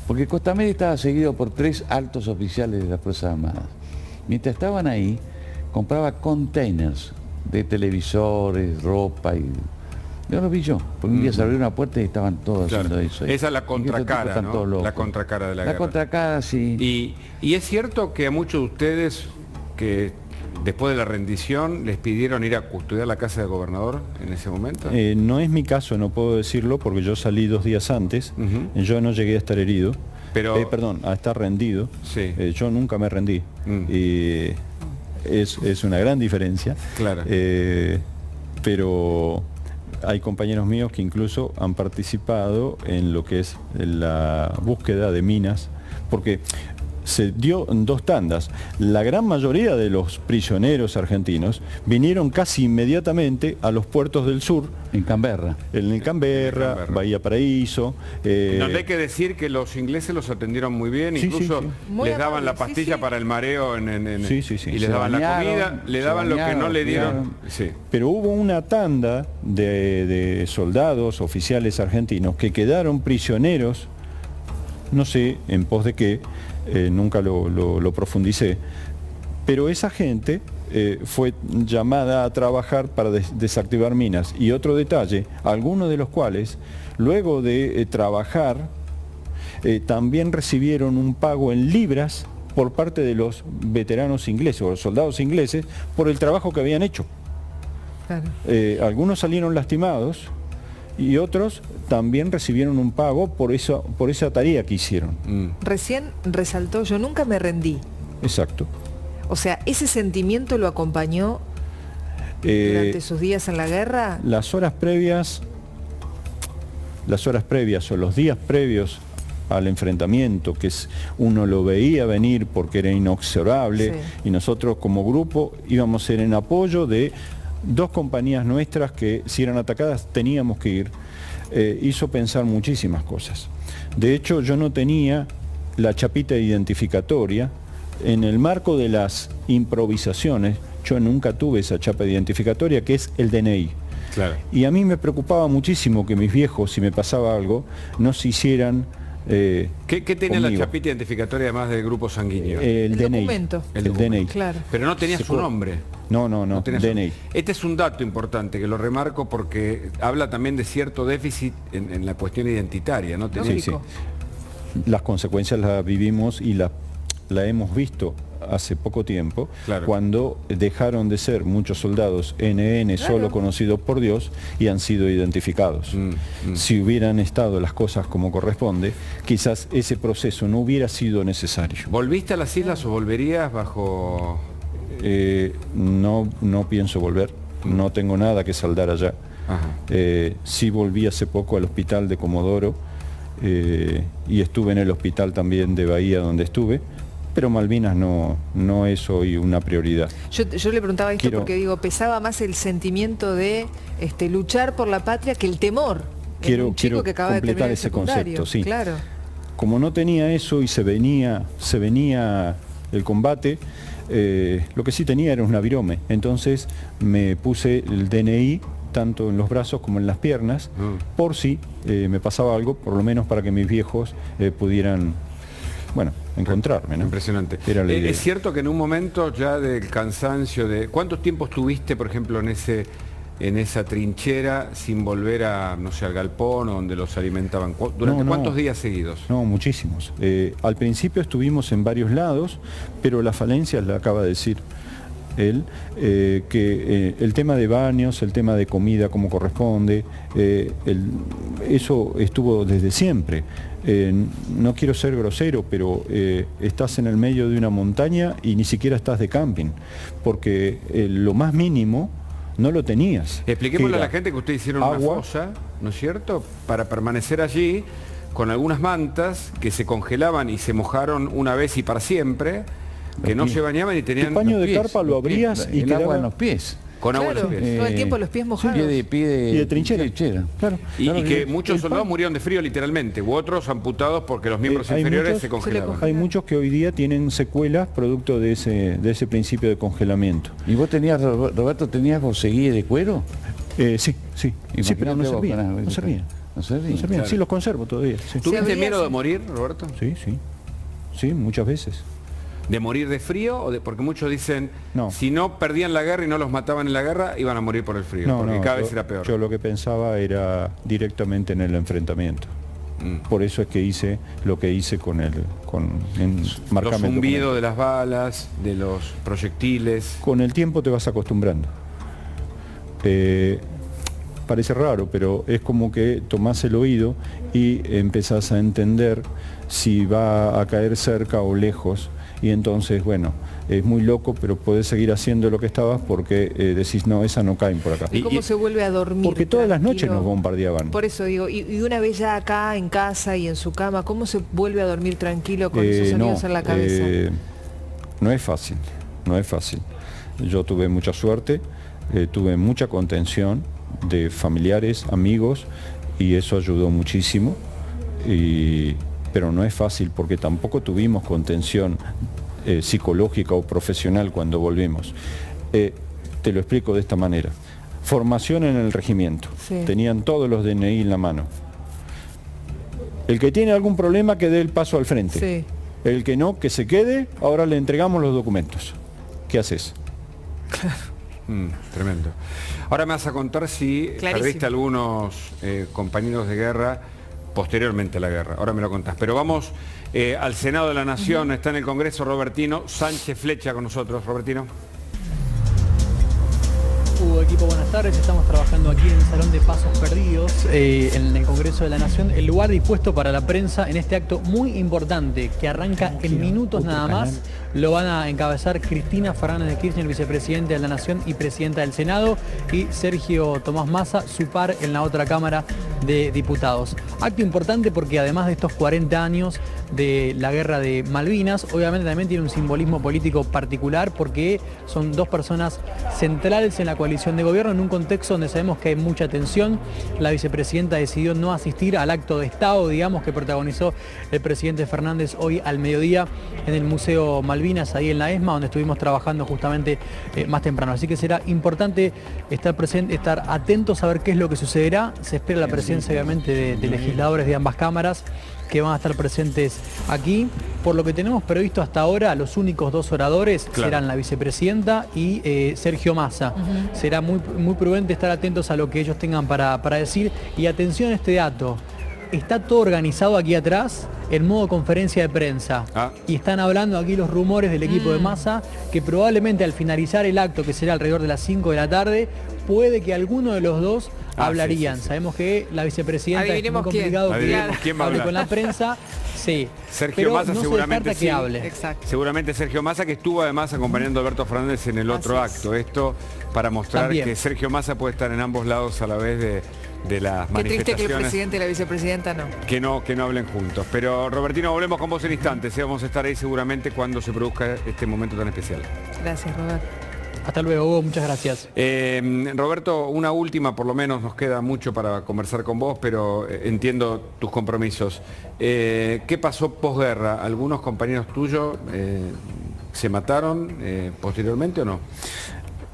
Porque Costa Media estaba seguido por 3 altos oficiales de las Fuerzas Armadas. Mientras estaban ahí, compraba containers de televisores, ropa y... Yo lo vi yo, porque un día se abrió una puerta y estaban todos haciendo eso. Esa es la contracara, ¿no? La contracara de la guerra. La contracara, sí. Y es cierto que a muchos de ustedes que después de la rendición les pidieron ir a custodiar la casa del gobernador en ese momento. No es mi caso, no puedo decirlo, porque yo salí 2 días antes, yo no llegué a estar herido, perdón, a estar rendido. Yo nunca me rendí. Y es una gran diferencia. Claro. Pero hay compañeros míos que incluso han participado en lo que es la búsqueda de minas, porque se dio en 2 tandas. La gran mayoría de los prisioneros argentinos vinieron casi inmediatamente a los puertos del sur. En Canberra. En Canberra, Bahía Paraíso. Donde hay que decir que los ingleses los atendieron muy bien, incluso les daban la pastilla para el mareo y les daban la comida, le daban lo que no le dieron. Pero hubo una tanda de soldados, oficiales argentinos, que quedaron prisioneros, no sé en pos de qué, nunca lo profundicé, pero esa gente fue llamada a trabajar para desactivar minas. Y otro detalle, algunos de los cuales, luego de trabajar, también recibieron un pago en libras por parte de los veteranos ingleses o los soldados ingleses por el trabajo que habían hecho. Claro. Algunos salieron lastimados y otros también recibieron un pago por esa tarea que hicieron. Recién resaltó, yo nunca me rendí. Exacto. O sea, ¿ese sentimiento lo acompañó durante sus días en la guerra? Las horas previas o los días previos al enfrentamiento, que uno lo veía venir porque era inexorable, y nosotros como grupo íbamos a ir en apoyo de 2 compañías nuestras que, si eran atacadas, teníamos que ir. Hizo pensar muchísimas cosas. De hecho, yo no tenía la chapita identificatoria. En el marco de las improvisaciones, yo nunca tuve esa chapa identificatoria, que es el DNI. Claro. Y a mí me preocupaba muchísimo que mis viejos, si me pasaba algo, no se hicieran... ¿Qué tenía conmigo la chapita identificatoria además del grupo sanguíneo? El DNI. Documento. El DNI. Claro. Pero no tenía su nombre. No, DNI. Este es un dato importante que lo remarco porque habla también de cierto déficit en la cuestión identitaria, ¿no? Sí. Las consecuencias las vivimos y la hemos visto hace poco tiempo, cuando dejaron de ser muchos soldados NN solo conocidos por Dios y han sido identificados. Si hubieran estado las cosas como corresponde, quizás ese proceso no hubiera sido necesario. ¿Volviste a las islas o volverías bajo...? No pienso volver, no tengo nada que saldar allá. Sí volví hace poco al hospital de Comodoro y estuve en el hospital también de Bahía donde estuve, pero Malvinas no es hoy una prioridad. Yo le preguntaba esto porque digo, pesaba más el sentimiento de luchar por la patria que el temor. Quiero un chico que acaba completar de ese terminar el concepto, sí. Claro. Como no tenía eso y se venía el combate, lo que sí tenía era un virome. Entonces me puse el DNI tanto en los brazos como en las piernas, por si me pasaba algo, por lo menos para que mis viejos pudieran, bueno, encontrarme, ¿no? Impresionante. Era la idea. Es cierto que en un momento ya del cansancio de... ¿Cuánto tiempo estuviste, por ejemplo, en esa trinchera sin volver a, no sé, al galpón o donde los alimentaban? ¿Durante cuántos días seguidos? No, muchísimos. Al principio estuvimos en varios lados, pero la falencia, la acaba de decir él, que el tema de baños, el tema de comida como corresponde, eso estuvo desde siempre. No quiero ser grosero, pero estás en el medio de una montaña y ni siquiera estás de camping, porque lo más mínimo no lo tenías. Expliquémosle a la gente que ustedes hicieron una fosa, ¿no es cierto?, para permanecer allí con algunas mantas que se congelaban y se mojaron una vez y para siempre, que no se bañaban y tenían... El paño de carpa lo abrías y el agua en los pies. Con agua en los pies. Todo el tiempo los pies mojados. Pie de trinchera. Claro. Y que muchos soldados murieron de frío literalmente, u otros amputados porque los miembros inferiores se congelaban. Hay muchos que hoy día tienen secuelas producto de ese principio de congelamiento. ¿Y vos tenías, Roberto, vos seguías de cuero? Sí, pero no servía. No servía. Claro. Sí, los conservo todavía. Sí. ¿Tuviste miedo de morir, Roberto? Sí, muchas veces. ¿De morir de frío? Porque muchos dicen, si no perdían la guerra y no los mataban en la guerra, iban a morir por el frío, porque cada vez era peor. Yo lo que pensaba era directamente en el enfrentamiento. Por eso es que hice lo que hice con los zumbidos de las balas, de los proyectiles. Con el tiempo te vas acostumbrando. Parece raro, pero es como que tomás el oído y empezás a entender si va a caer cerca o lejos. Y entonces, bueno, es muy loco, pero podés seguir haciendo lo que estabas porque decís, no, esa no caen por acá. ¿Y cómo se vuelve a dormir? Porque todas las noches nos bombardeaban. Por eso digo, y una vez ya acá en casa y en su cama, ¿cómo se vuelve a dormir tranquilo con esos sonidos en la cabeza? No es fácil, no es fácil. Yo tuve mucha suerte, tuve mucha contención de familiares, amigos, y eso ayudó muchísimo. Pero no es fácil porque tampoco tuvimos contención psicológica o profesional cuando volvimos. Te lo explico de esta manera. Formación en el regimiento. Tenían todos los DNI en la mano. El que tiene algún problema que dé el paso al frente. El que no, que se quede, ahora le entregamos los documentos. ¿Qué haces? Tremendo. Ahora me vas a contar si perdiste algunos compañeros de guerra posteriormente a la guerra. Ahora me lo contás. Pero vamos al Senado de la Nación. Está en el Congreso Robertino Sánchez Flecha con nosotros. Robertino. Equipo, buenas tardes. Estamos trabajando aquí en el Salón de Pasos Perdidos, en el Congreso de la Nación, el lugar dispuesto para la prensa en este acto muy importante que arranca en minutos nada más. Lo van a encabezar Cristina Fernández de Kirchner, vicepresidenta de la Nación y presidenta del Senado, y Sergio Tomás Massa, su par en la otra Cámara de Diputados. Acto importante porque además de estos 40 años de la guerra de Malvinas, obviamente también tiene un simbolismo político particular porque son dos personas centrales en la coalición de gobierno en un contexto donde sabemos que hay mucha tensión. La vicepresidenta decidió no asistir al acto de Estado, digamos, que protagonizó el presidente Fernández hoy al mediodía en el Museo Malvinas, ahí en la ESMA, donde estuvimos trabajando justamente más temprano. Así que será importante estar presente, estar atentos a ver qué es lo que sucederá. Se espera la presencia, obviamente, de legisladores de ambas cámaras que van a estar presentes aquí. Por lo que tenemos previsto hasta ahora, los únicos dos oradores serán la vicepresidenta y Sergio Massa. Será muy prudente estar atentos a lo que ellos tengan para decir. Y atención a este dato, está todo organizado aquí atrás en modo conferencia de prensa. Y están hablando aquí los rumores del equipo de Massa, que probablemente al finalizar el acto, que será alrededor de las 5 de la tarde, puede que alguno de los dos hablarían. Sabemos que la vicepresidenta es muy complicado que hable con la prensa. Sergio Massa seguramente que hable. Seguramente Sergio Massa, que estuvo además acompañando a Alberto Fernández en el otro acto. Esto para mostrar que Sergio Massa puede estar en ambos lados a la vez de las manifestaciones. Qué triste que el presidente y la vicepresidenta que no hablen juntos. Pero Robertino, volvemos con vos en instantes. Vamos a estar ahí seguramente cuando se produzca este momento tan especial. Gracias, Roberto. Hasta luego, Hugo, muchas gracias. Roberto, una última, por lo menos nos queda mucho para conversar con vos, pero entiendo tus compromisos. ¿Qué pasó posguerra? ¿Algunos compañeros tuyos se mataron posteriormente o no?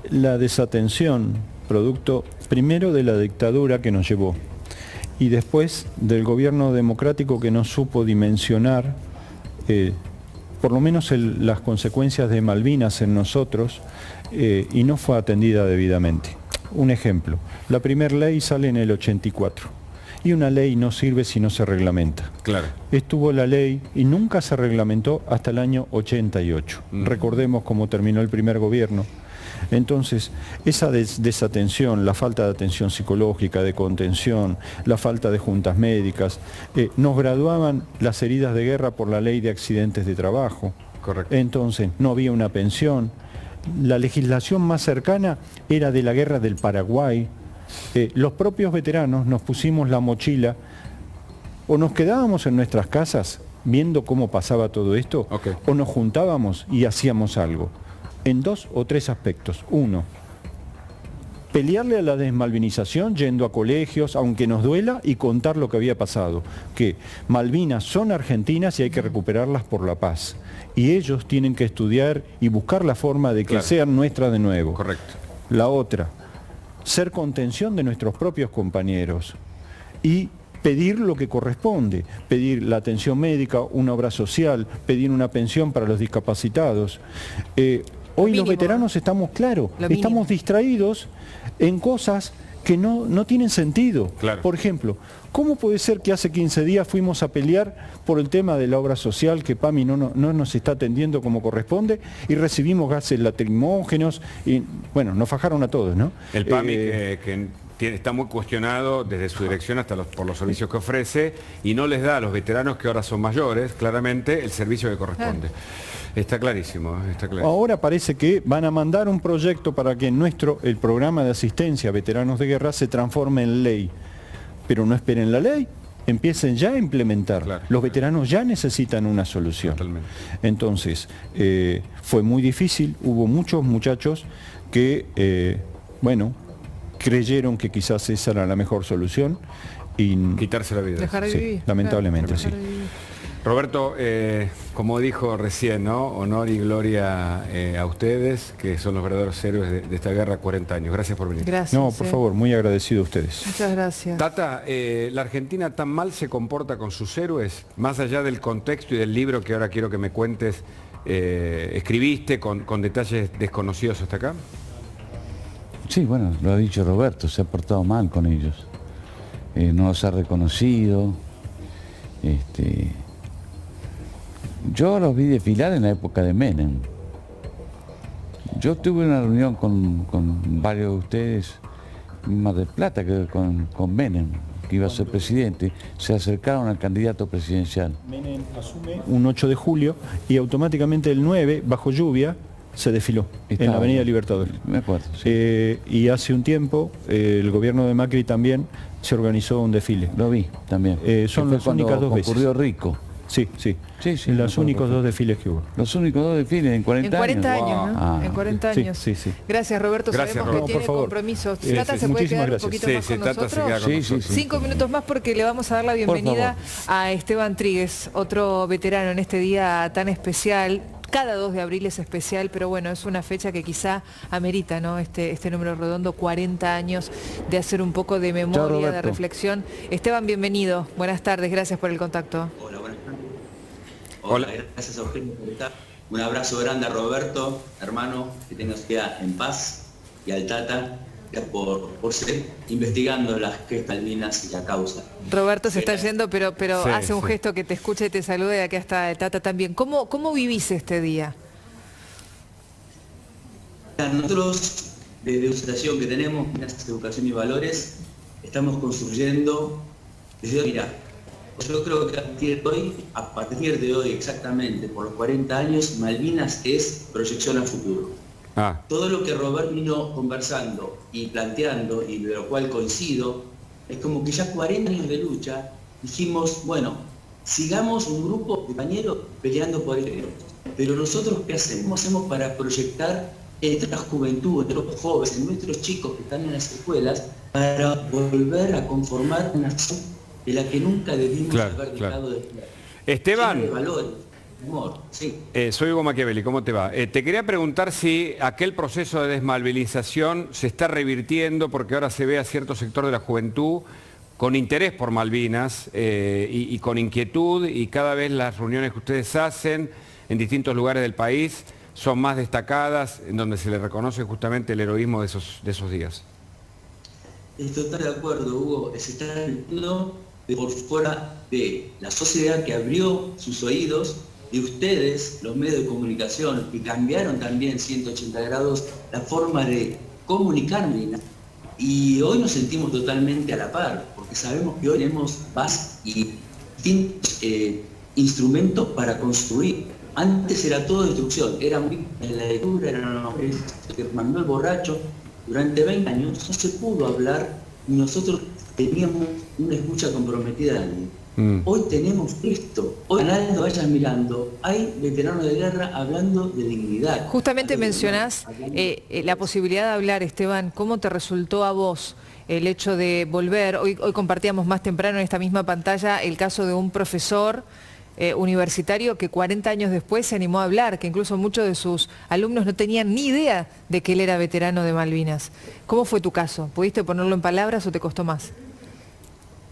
La desatención, producto primero de la dictadura que nos llevó y después del gobierno democrático que no supo dimensionar por lo menos las consecuencias de Malvinas en nosotros y no fue atendida debidamente. Un ejemplo, la primera ley sale en el 84 y una ley no sirve si no se reglamenta. Claro. Estuvo la ley y nunca se reglamentó hasta el año 88. Recordemos cómo terminó el primer gobierno. Entonces, esa desatención, la falta de atención psicológica, de contención, la falta de juntas médicas, nos graduaban las heridas de guerra por la ley de accidentes de trabajo. Correcto. Entonces, no había una pensión. La legislación más cercana era de la guerra del Paraguay. Los propios veteranos nos pusimos la mochila o nos quedábamos en nuestras casas viendo cómo pasaba todo esto, o nos juntábamos y hacíamos algo. En 2 o 3 aspectos. Uno, pelearle a la desmalvinización yendo a colegios, aunque nos duela, y contar lo que había pasado. Que Malvinas son argentinas y hay que recuperarlas por la paz. Y ellos tienen que estudiar y buscar la forma de que sean nuestras de nuevo. Correcto. La otra, ser contención de nuestros propios compañeros. Y pedir lo que corresponde, pedir la atención médica, una obra social, pedir una pensión para los discapacitados. Hoy los veteranos estamos, estamos distraídos en cosas que no tienen sentido. Claro. Por ejemplo, ¿cómo puede ser que hace 15 días fuimos a pelear por el tema de la obra social, que PAMI no nos está atendiendo como corresponde, y recibimos gases lacrimógenos, y bueno, nos fajaron a todos, ¿no? El PAMI que está muy cuestionado desde su dirección hasta por los servicios que ofrece, y no les da a los veteranos que ahora son mayores, claramente, el servicio que corresponde. Está clarísimo, está clarísimo. Ahora parece que van a mandar un proyecto para que el programa de asistencia a veteranos de guerra se transforme en ley. Pero no esperen la ley, empiecen ya a implementar. Claro. Los veteranos ya necesitan una solución. Totalmente. Entonces, fue muy difícil, hubo muchos muchachos que, creyeron que quizás esa era la mejor solución. Y quitarse la vida. Dejar de vivir. Sí, lamentablemente, sí. Roberto, como dijo recién, ¿no? Honor y gloria a ustedes, que son los verdaderos héroes de esta guerra, 40 años. Gracias por venir. Gracias. No, por favor, muy agradecido a ustedes. Muchas gracias. Tata, ¿la Argentina tan mal se comporta con sus héroes? Más allá del contexto y del libro que ahora quiero que me cuentes, escribiste con detalles desconocidos hasta acá. Sí, bueno, lo ha dicho Roberto, se ha portado mal con ellos. No los ha reconocido. Yo los vi desfilar en la época de Menem. Yo tuve una reunión con varios de ustedes en Mar del Plata, con Menem, que iba a ser presidente. Se acercaron al candidato presidencial. Menem asume un 8 de julio y automáticamente el 9, bajo lluvia, se desfiló en la Avenida Libertador. Me acuerdo. Sí. Y hace un tiempo el gobierno de Macri también se organizó un desfile. Lo vi también. Son las únicas 2 veces. Ocurrió Rico. Sí. Los únicos 2 desfiles que hubo. Los únicos 2 desfiles en 40 años. En 40 años, ¿no? Ah. En 40 años. Sí. Gracias, Roberto. Gracias, Sabemos Roberto. que tiene compromisos. Tata se puede quedar un poquito más con nosotros. Sí. 5 minutos más porque le vamos a dar la bienvenida a Esteban Tríguez, otro veterano en este día tan especial. Cada 2 de abril es especial, pero bueno, es una fecha que quizá amerita, ¿no? Este número redondo, 40 años de hacer un poco de memoria, de reflexión. Esteban, bienvenido. Buenas tardes, gracias por el contacto. Hola, buenas tardes. Hola, gracias a Eugenio por estar. Un abrazo grande a Roberto, hermano, que tengas queda en paz, y al Tata, por seguir investigando las Malvinas y la causa. Roberto se está yendo, pero hace un gesto que te escucha y te saluda, y acá está Tata también. ¿Cómo vivís este día? Nosotros, desde la situación que tenemos, Educación y Valores, estamos construyendo desde hoy. Yo creo que a partir de hoy exactamente, por los 40 años, Malvinas es proyección al futuro. Todo lo que Robert vino conversando y planteando, y de lo cual coincido, es como que ya 40 años de lucha, dijimos, bueno, sigamos un grupo de compañeros peleando por ello. Pero nosotros, ¿qué hacemos? Hacemos para proyectar nuestra juventud, en nuestros jóvenes, en nuestros chicos que están en las escuelas, para volver a conformar una nación de la que nunca debimos haber dejado de ser. Esteban. De valores, amor, sí. Soy Hugo Machiavelli, ¿cómo te va? Te quería preguntar si aquel proceso de desmalvinización se está revirtiendo, porque ahora se ve a cierto sector de la juventud con interés por Malvinas y con inquietud, y cada vez las reuniones que ustedes hacen en distintos lugares del país son más destacadas, en donde se le reconoce justamente el heroísmo de esos días. Estoy totalmente de acuerdo, Hugo. Se está viendo por fuera de la sociedad que abrió sus oídos, de ustedes, los medios de comunicación, que cambiaron también 180 grados la forma de comunicarnos. Y hoy nos sentimos totalmente a la par, porque sabemos que hoy tenemos bases y distintos instrumentos para construir. Antes era todo destrucción, era muy en la lectura, era que mandó el borracho. Durante 20 años no se pudo hablar y nosotros teníamos una escucha comprometida de alguien. Hoy tenemos esto. Hoy Arnaldo vayas mirando, hay veteranos de guerra hablando de dignidad. Justamente mencionás la posibilidad de hablar, Esteban. ¿Cómo te resultó a vos el hecho de volver? Hoy compartíamos más temprano en esta misma pantalla el caso de un profesor universitario que 40 años después se animó a hablar, que incluso muchos de sus alumnos no tenían ni idea de que él era veterano de Malvinas. ¿Cómo fue tu caso? ¿Pudiste ponerlo en palabras o te costó más?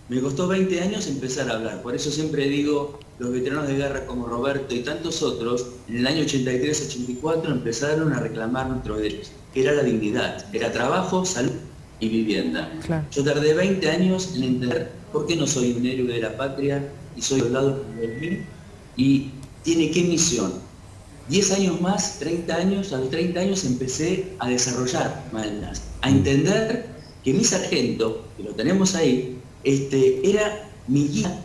Me costó 20 años empezar a hablar, por eso siempre digo, los veteranos de guerra como Roberto y tantos otros, en el año 83-84 empezaron a reclamar nuestros derechos, que era la dignidad, era trabajo, salud y vivienda. Claro. Yo tardé 20 años en entender por qué no soy un héroe de la patria y soy soldado de mí, y tiene qué misión. 10 años más, 30 años, a los 30 años empecé a desarrollar Malvinas, a entender que mi sargento, que lo tenemos ahí, era mi guía,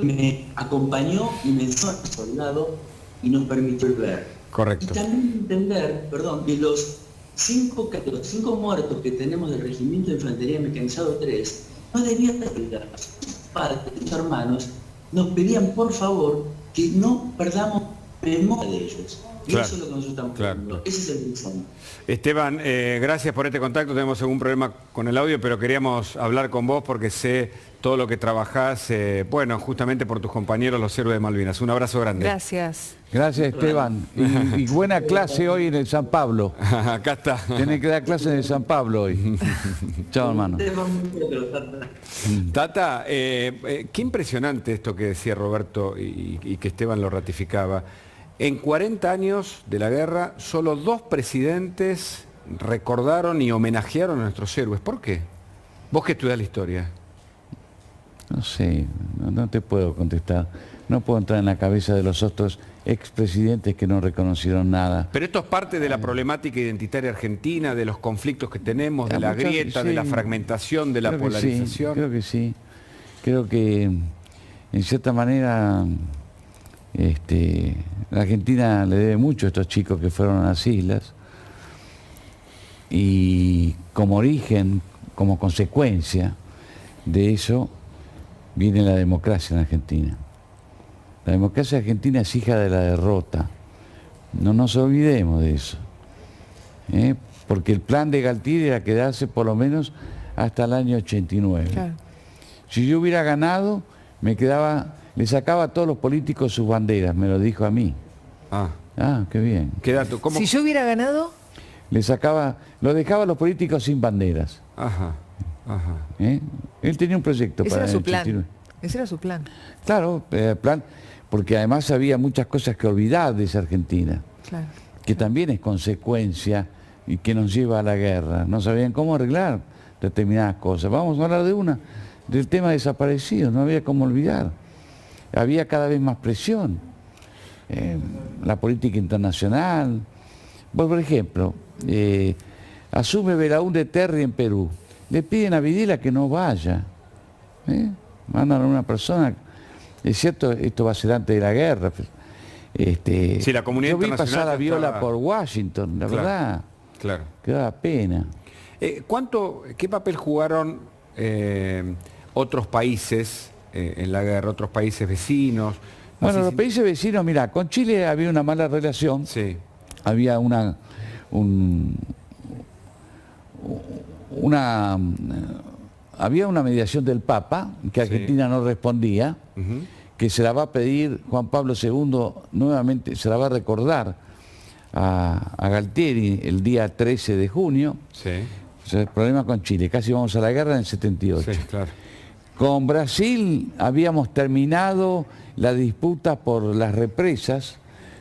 me acompañó y me enseñó al soldado y nos permitió ver. Correcto. Y también entender, que los 5 muertos que tenemos del Regimiento de Infantería Mecanizado 3 no debían olvidar. Sus padres, sus hermanos, nos pedían por favor que no perdamos memoria de ellos. Y claro, eso es lo que nosotros estamos haciendo. Ese es el mensaje. Esteban, gracias por este contacto. Tenemos algún problema con el audio, pero queríamos hablar con vos porque sé todo lo que trabajás, justamente por tus compañeros, los héroes de Malvinas. Un abrazo grande. Gracias. Gracias, Esteban. Y buena clase hoy en el San Pablo. Acá está. Tenés que dar clase en el San Pablo hoy. Chao, hermano. Tata, qué impresionante esto que decía Roberto y que Esteban lo ratificaba. En 40 años de la guerra, solo 2 presidentes recordaron y homenajearon a nuestros héroes. ¿Por qué? Vos que estudiás la historia. No sé, no te puedo contestar. No puedo entrar en la cabeza de los otros expresidentes que no reconocieron nada. Pero esto es parte de la problemática identitaria argentina, de los conflictos que tenemos, de la grieta, de la fragmentación, de la polarización. Sí, creo que sí. Creo que, en cierta manera, la Argentina le debe mucho a estos chicos que fueron a las islas. Y como origen, como consecuencia de eso, viene la democracia en Argentina. La democracia argentina es hija de la derrota. No nos olvidemos de eso. Porque el plan de Galtieri era quedarse por lo menos hasta el año 89. Claro. Si yo hubiera ganado, le sacaba a todos los políticos sus banderas, me lo dijo a mí. Qué bien. ¿Qué dato? ¿Cómo? Si yo hubiera ganado... Lo dejaba a los políticos sin banderas. Él tenía un proyecto para su plan. Ese era su plan. Claro, plan, porque además había muchas cosas que olvidar de esa Argentina, claro, que también es consecuencia y que nos lleva a la guerra. No sabían cómo arreglar determinadas cosas. Vamos a hablar del tema desaparecido, no había cómo olvidar. Había cada vez más presión. La política internacional. Por ejemplo, asume Belaúnde Terry en Perú. Le piden a Videla que no vaya. Mandan a una persona. Es cierto, esto va a ser antes de la guerra. Sí, la comunidad yo vi pasar a Viola por Washington, la verdad. Claro. Que daba pena. ¿Qué papel jugaron otros países en la guerra, otros países vecinos? Bueno, los países vecinos, mira, con Chile había una mala relación. Sí. Había una había una mediación del Papa, que Argentina no respondía, que se la va a pedir Juan Pablo II nuevamente, se la va a recordar a Galtieri el día 13 de junio. O sea, el problema con Chile, casi vamos a la guerra en el 78. Sí, claro. Con Brasil habíamos terminado la disputa por las represas,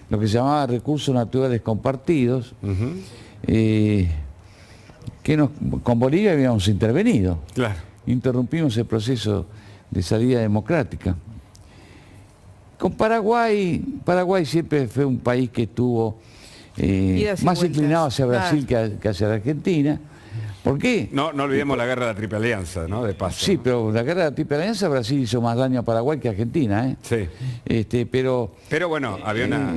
lo que se llamaba recursos naturales compartidos, con Bolivia habíamos intervenido. Claro. Interrumpimos el proceso de salida democrática. Con Paraguay siempre fue un país que estuvo más inclinado hacia Brasil que hacia la Argentina. ¿Por qué? No olvidemos la guerra de la Triple Alianza, ¿no? De paso. Sí, pero la guerra de la Triple Alianza, Brasil hizo más daño a Paraguay que a Argentina, ¿eh? Sí. Pero bueno, había una...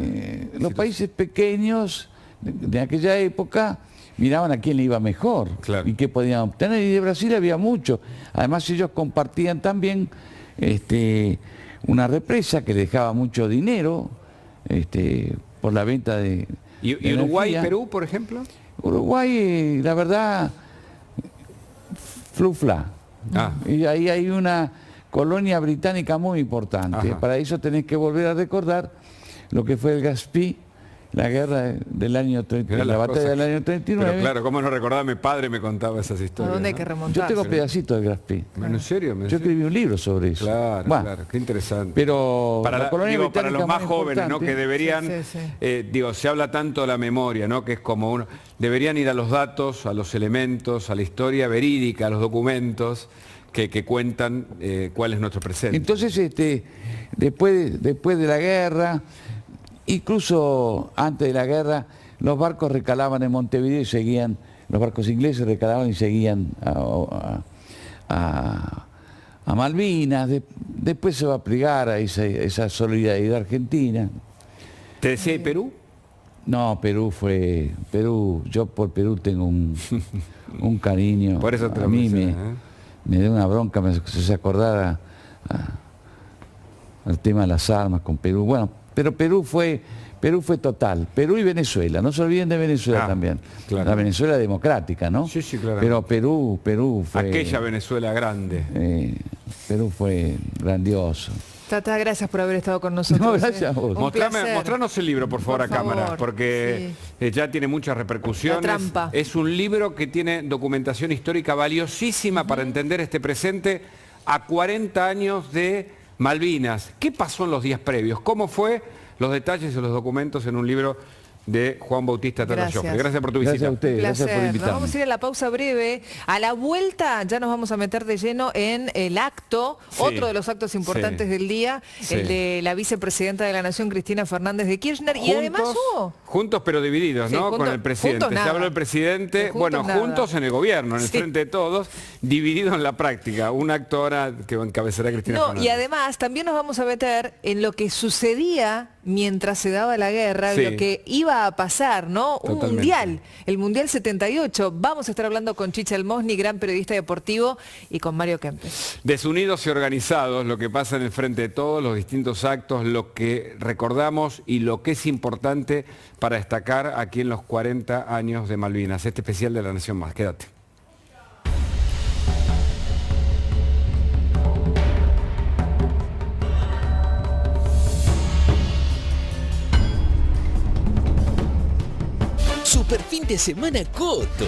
los países pequeños de aquella época miraban a quién le iba mejor y qué podían obtener, y de Brasil había mucho. Además ellos compartían también una represa que dejaba mucho dinero por la venta de ¿Y Uruguay y Perú, por ejemplo? Uruguay, la verdad, flufla. Y ahí hay una colonia británica muy importante. Para eso tenés que volver a recordar lo que fue el Gaspé, la guerra del año 39, la batalla del año 39. Pero claro, ¿cómo no recordaba? Mi padre me contaba esas historias. ¿A dónde hay que remontar? Yo tengo pedacitos del Gaspé. ¿En serio? Yo escribí un libro sobre eso. Claro, qué interesante. Pero para los más jóvenes, ¿no? Que deberían, se habla tanto de la memoria, ¿no? Que es como deberían ir a los datos, a los elementos, a la historia verídica, a los documentos que cuentan cuál es nuestro presente. Entonces, después de la guerra, incluso antes de la guerra, los barcos recalaban en Montevideo y seguían, los barcos ingleses recalaban y seguían a Malvinas. Después se va a plegar a esa solidaridad argentina. ¿Te decía Perú? No, yo por Perú tengo un cariño. Por eso a mí me dio una bronca, me se acordara al tema de las armas con Perú. Bueno, pero Perú fue total. Perú y Venezuela, no se olviden de Venezuela también. Claro. La Venezuela democrática, ¿no? Sí, claro. Pero Perú fue... Aquella Venezuela grande. Perú fue grandioso. Tata, gracias por haber estado con nosotros. No, gracias a vos. Mostranos el libro, por favor, a cámara, porque ya tiene muchas repercusiones. La trampa. Es un libro que tiene documentación histórica valiosísima para entender este presente a 40 años de Malvinas. ¿Qué pasó en los días previos? ¿Cómo fue? Los detalles de los documentos en un libro de Juan Bautista Tata Joffre. Gracias por tu visita. Gracias a ustedes, gracias por invitarme. Nos vamos a ir a la pausa breve. A la vuelta ya nos vamos a meter de lleno en el acto, otro de los actos importantes del día, el de la vicepresidenta de la Nación, Cristina Fernández de Kirchner. Y además juntos pero divididos, ¿no? Con el presidente. Se habló el presidente, juntos en el gobierno, en el frente de todos, divididos en la práctica. Un acto ahora que encabezará Cristina Fernández. Y además también nos vamos a meter en lo que sucedía mientras se daba la guerra, lo que iba a pasar, ¿no? Totalmente. Un mundial, el Mundial 78. Vamos a estar hablando con Chicha Almosni, gran periodista deportivo, y con Mario Kempes. Desunidos y organizados, lo que pasa en el frente de todos, los distintos actos, lo que recordamos y lo que es importante para destacar aquí en los 40 años de Malvinas. Este especial de La Nación Más. Quédate. Super fin de semana Coto.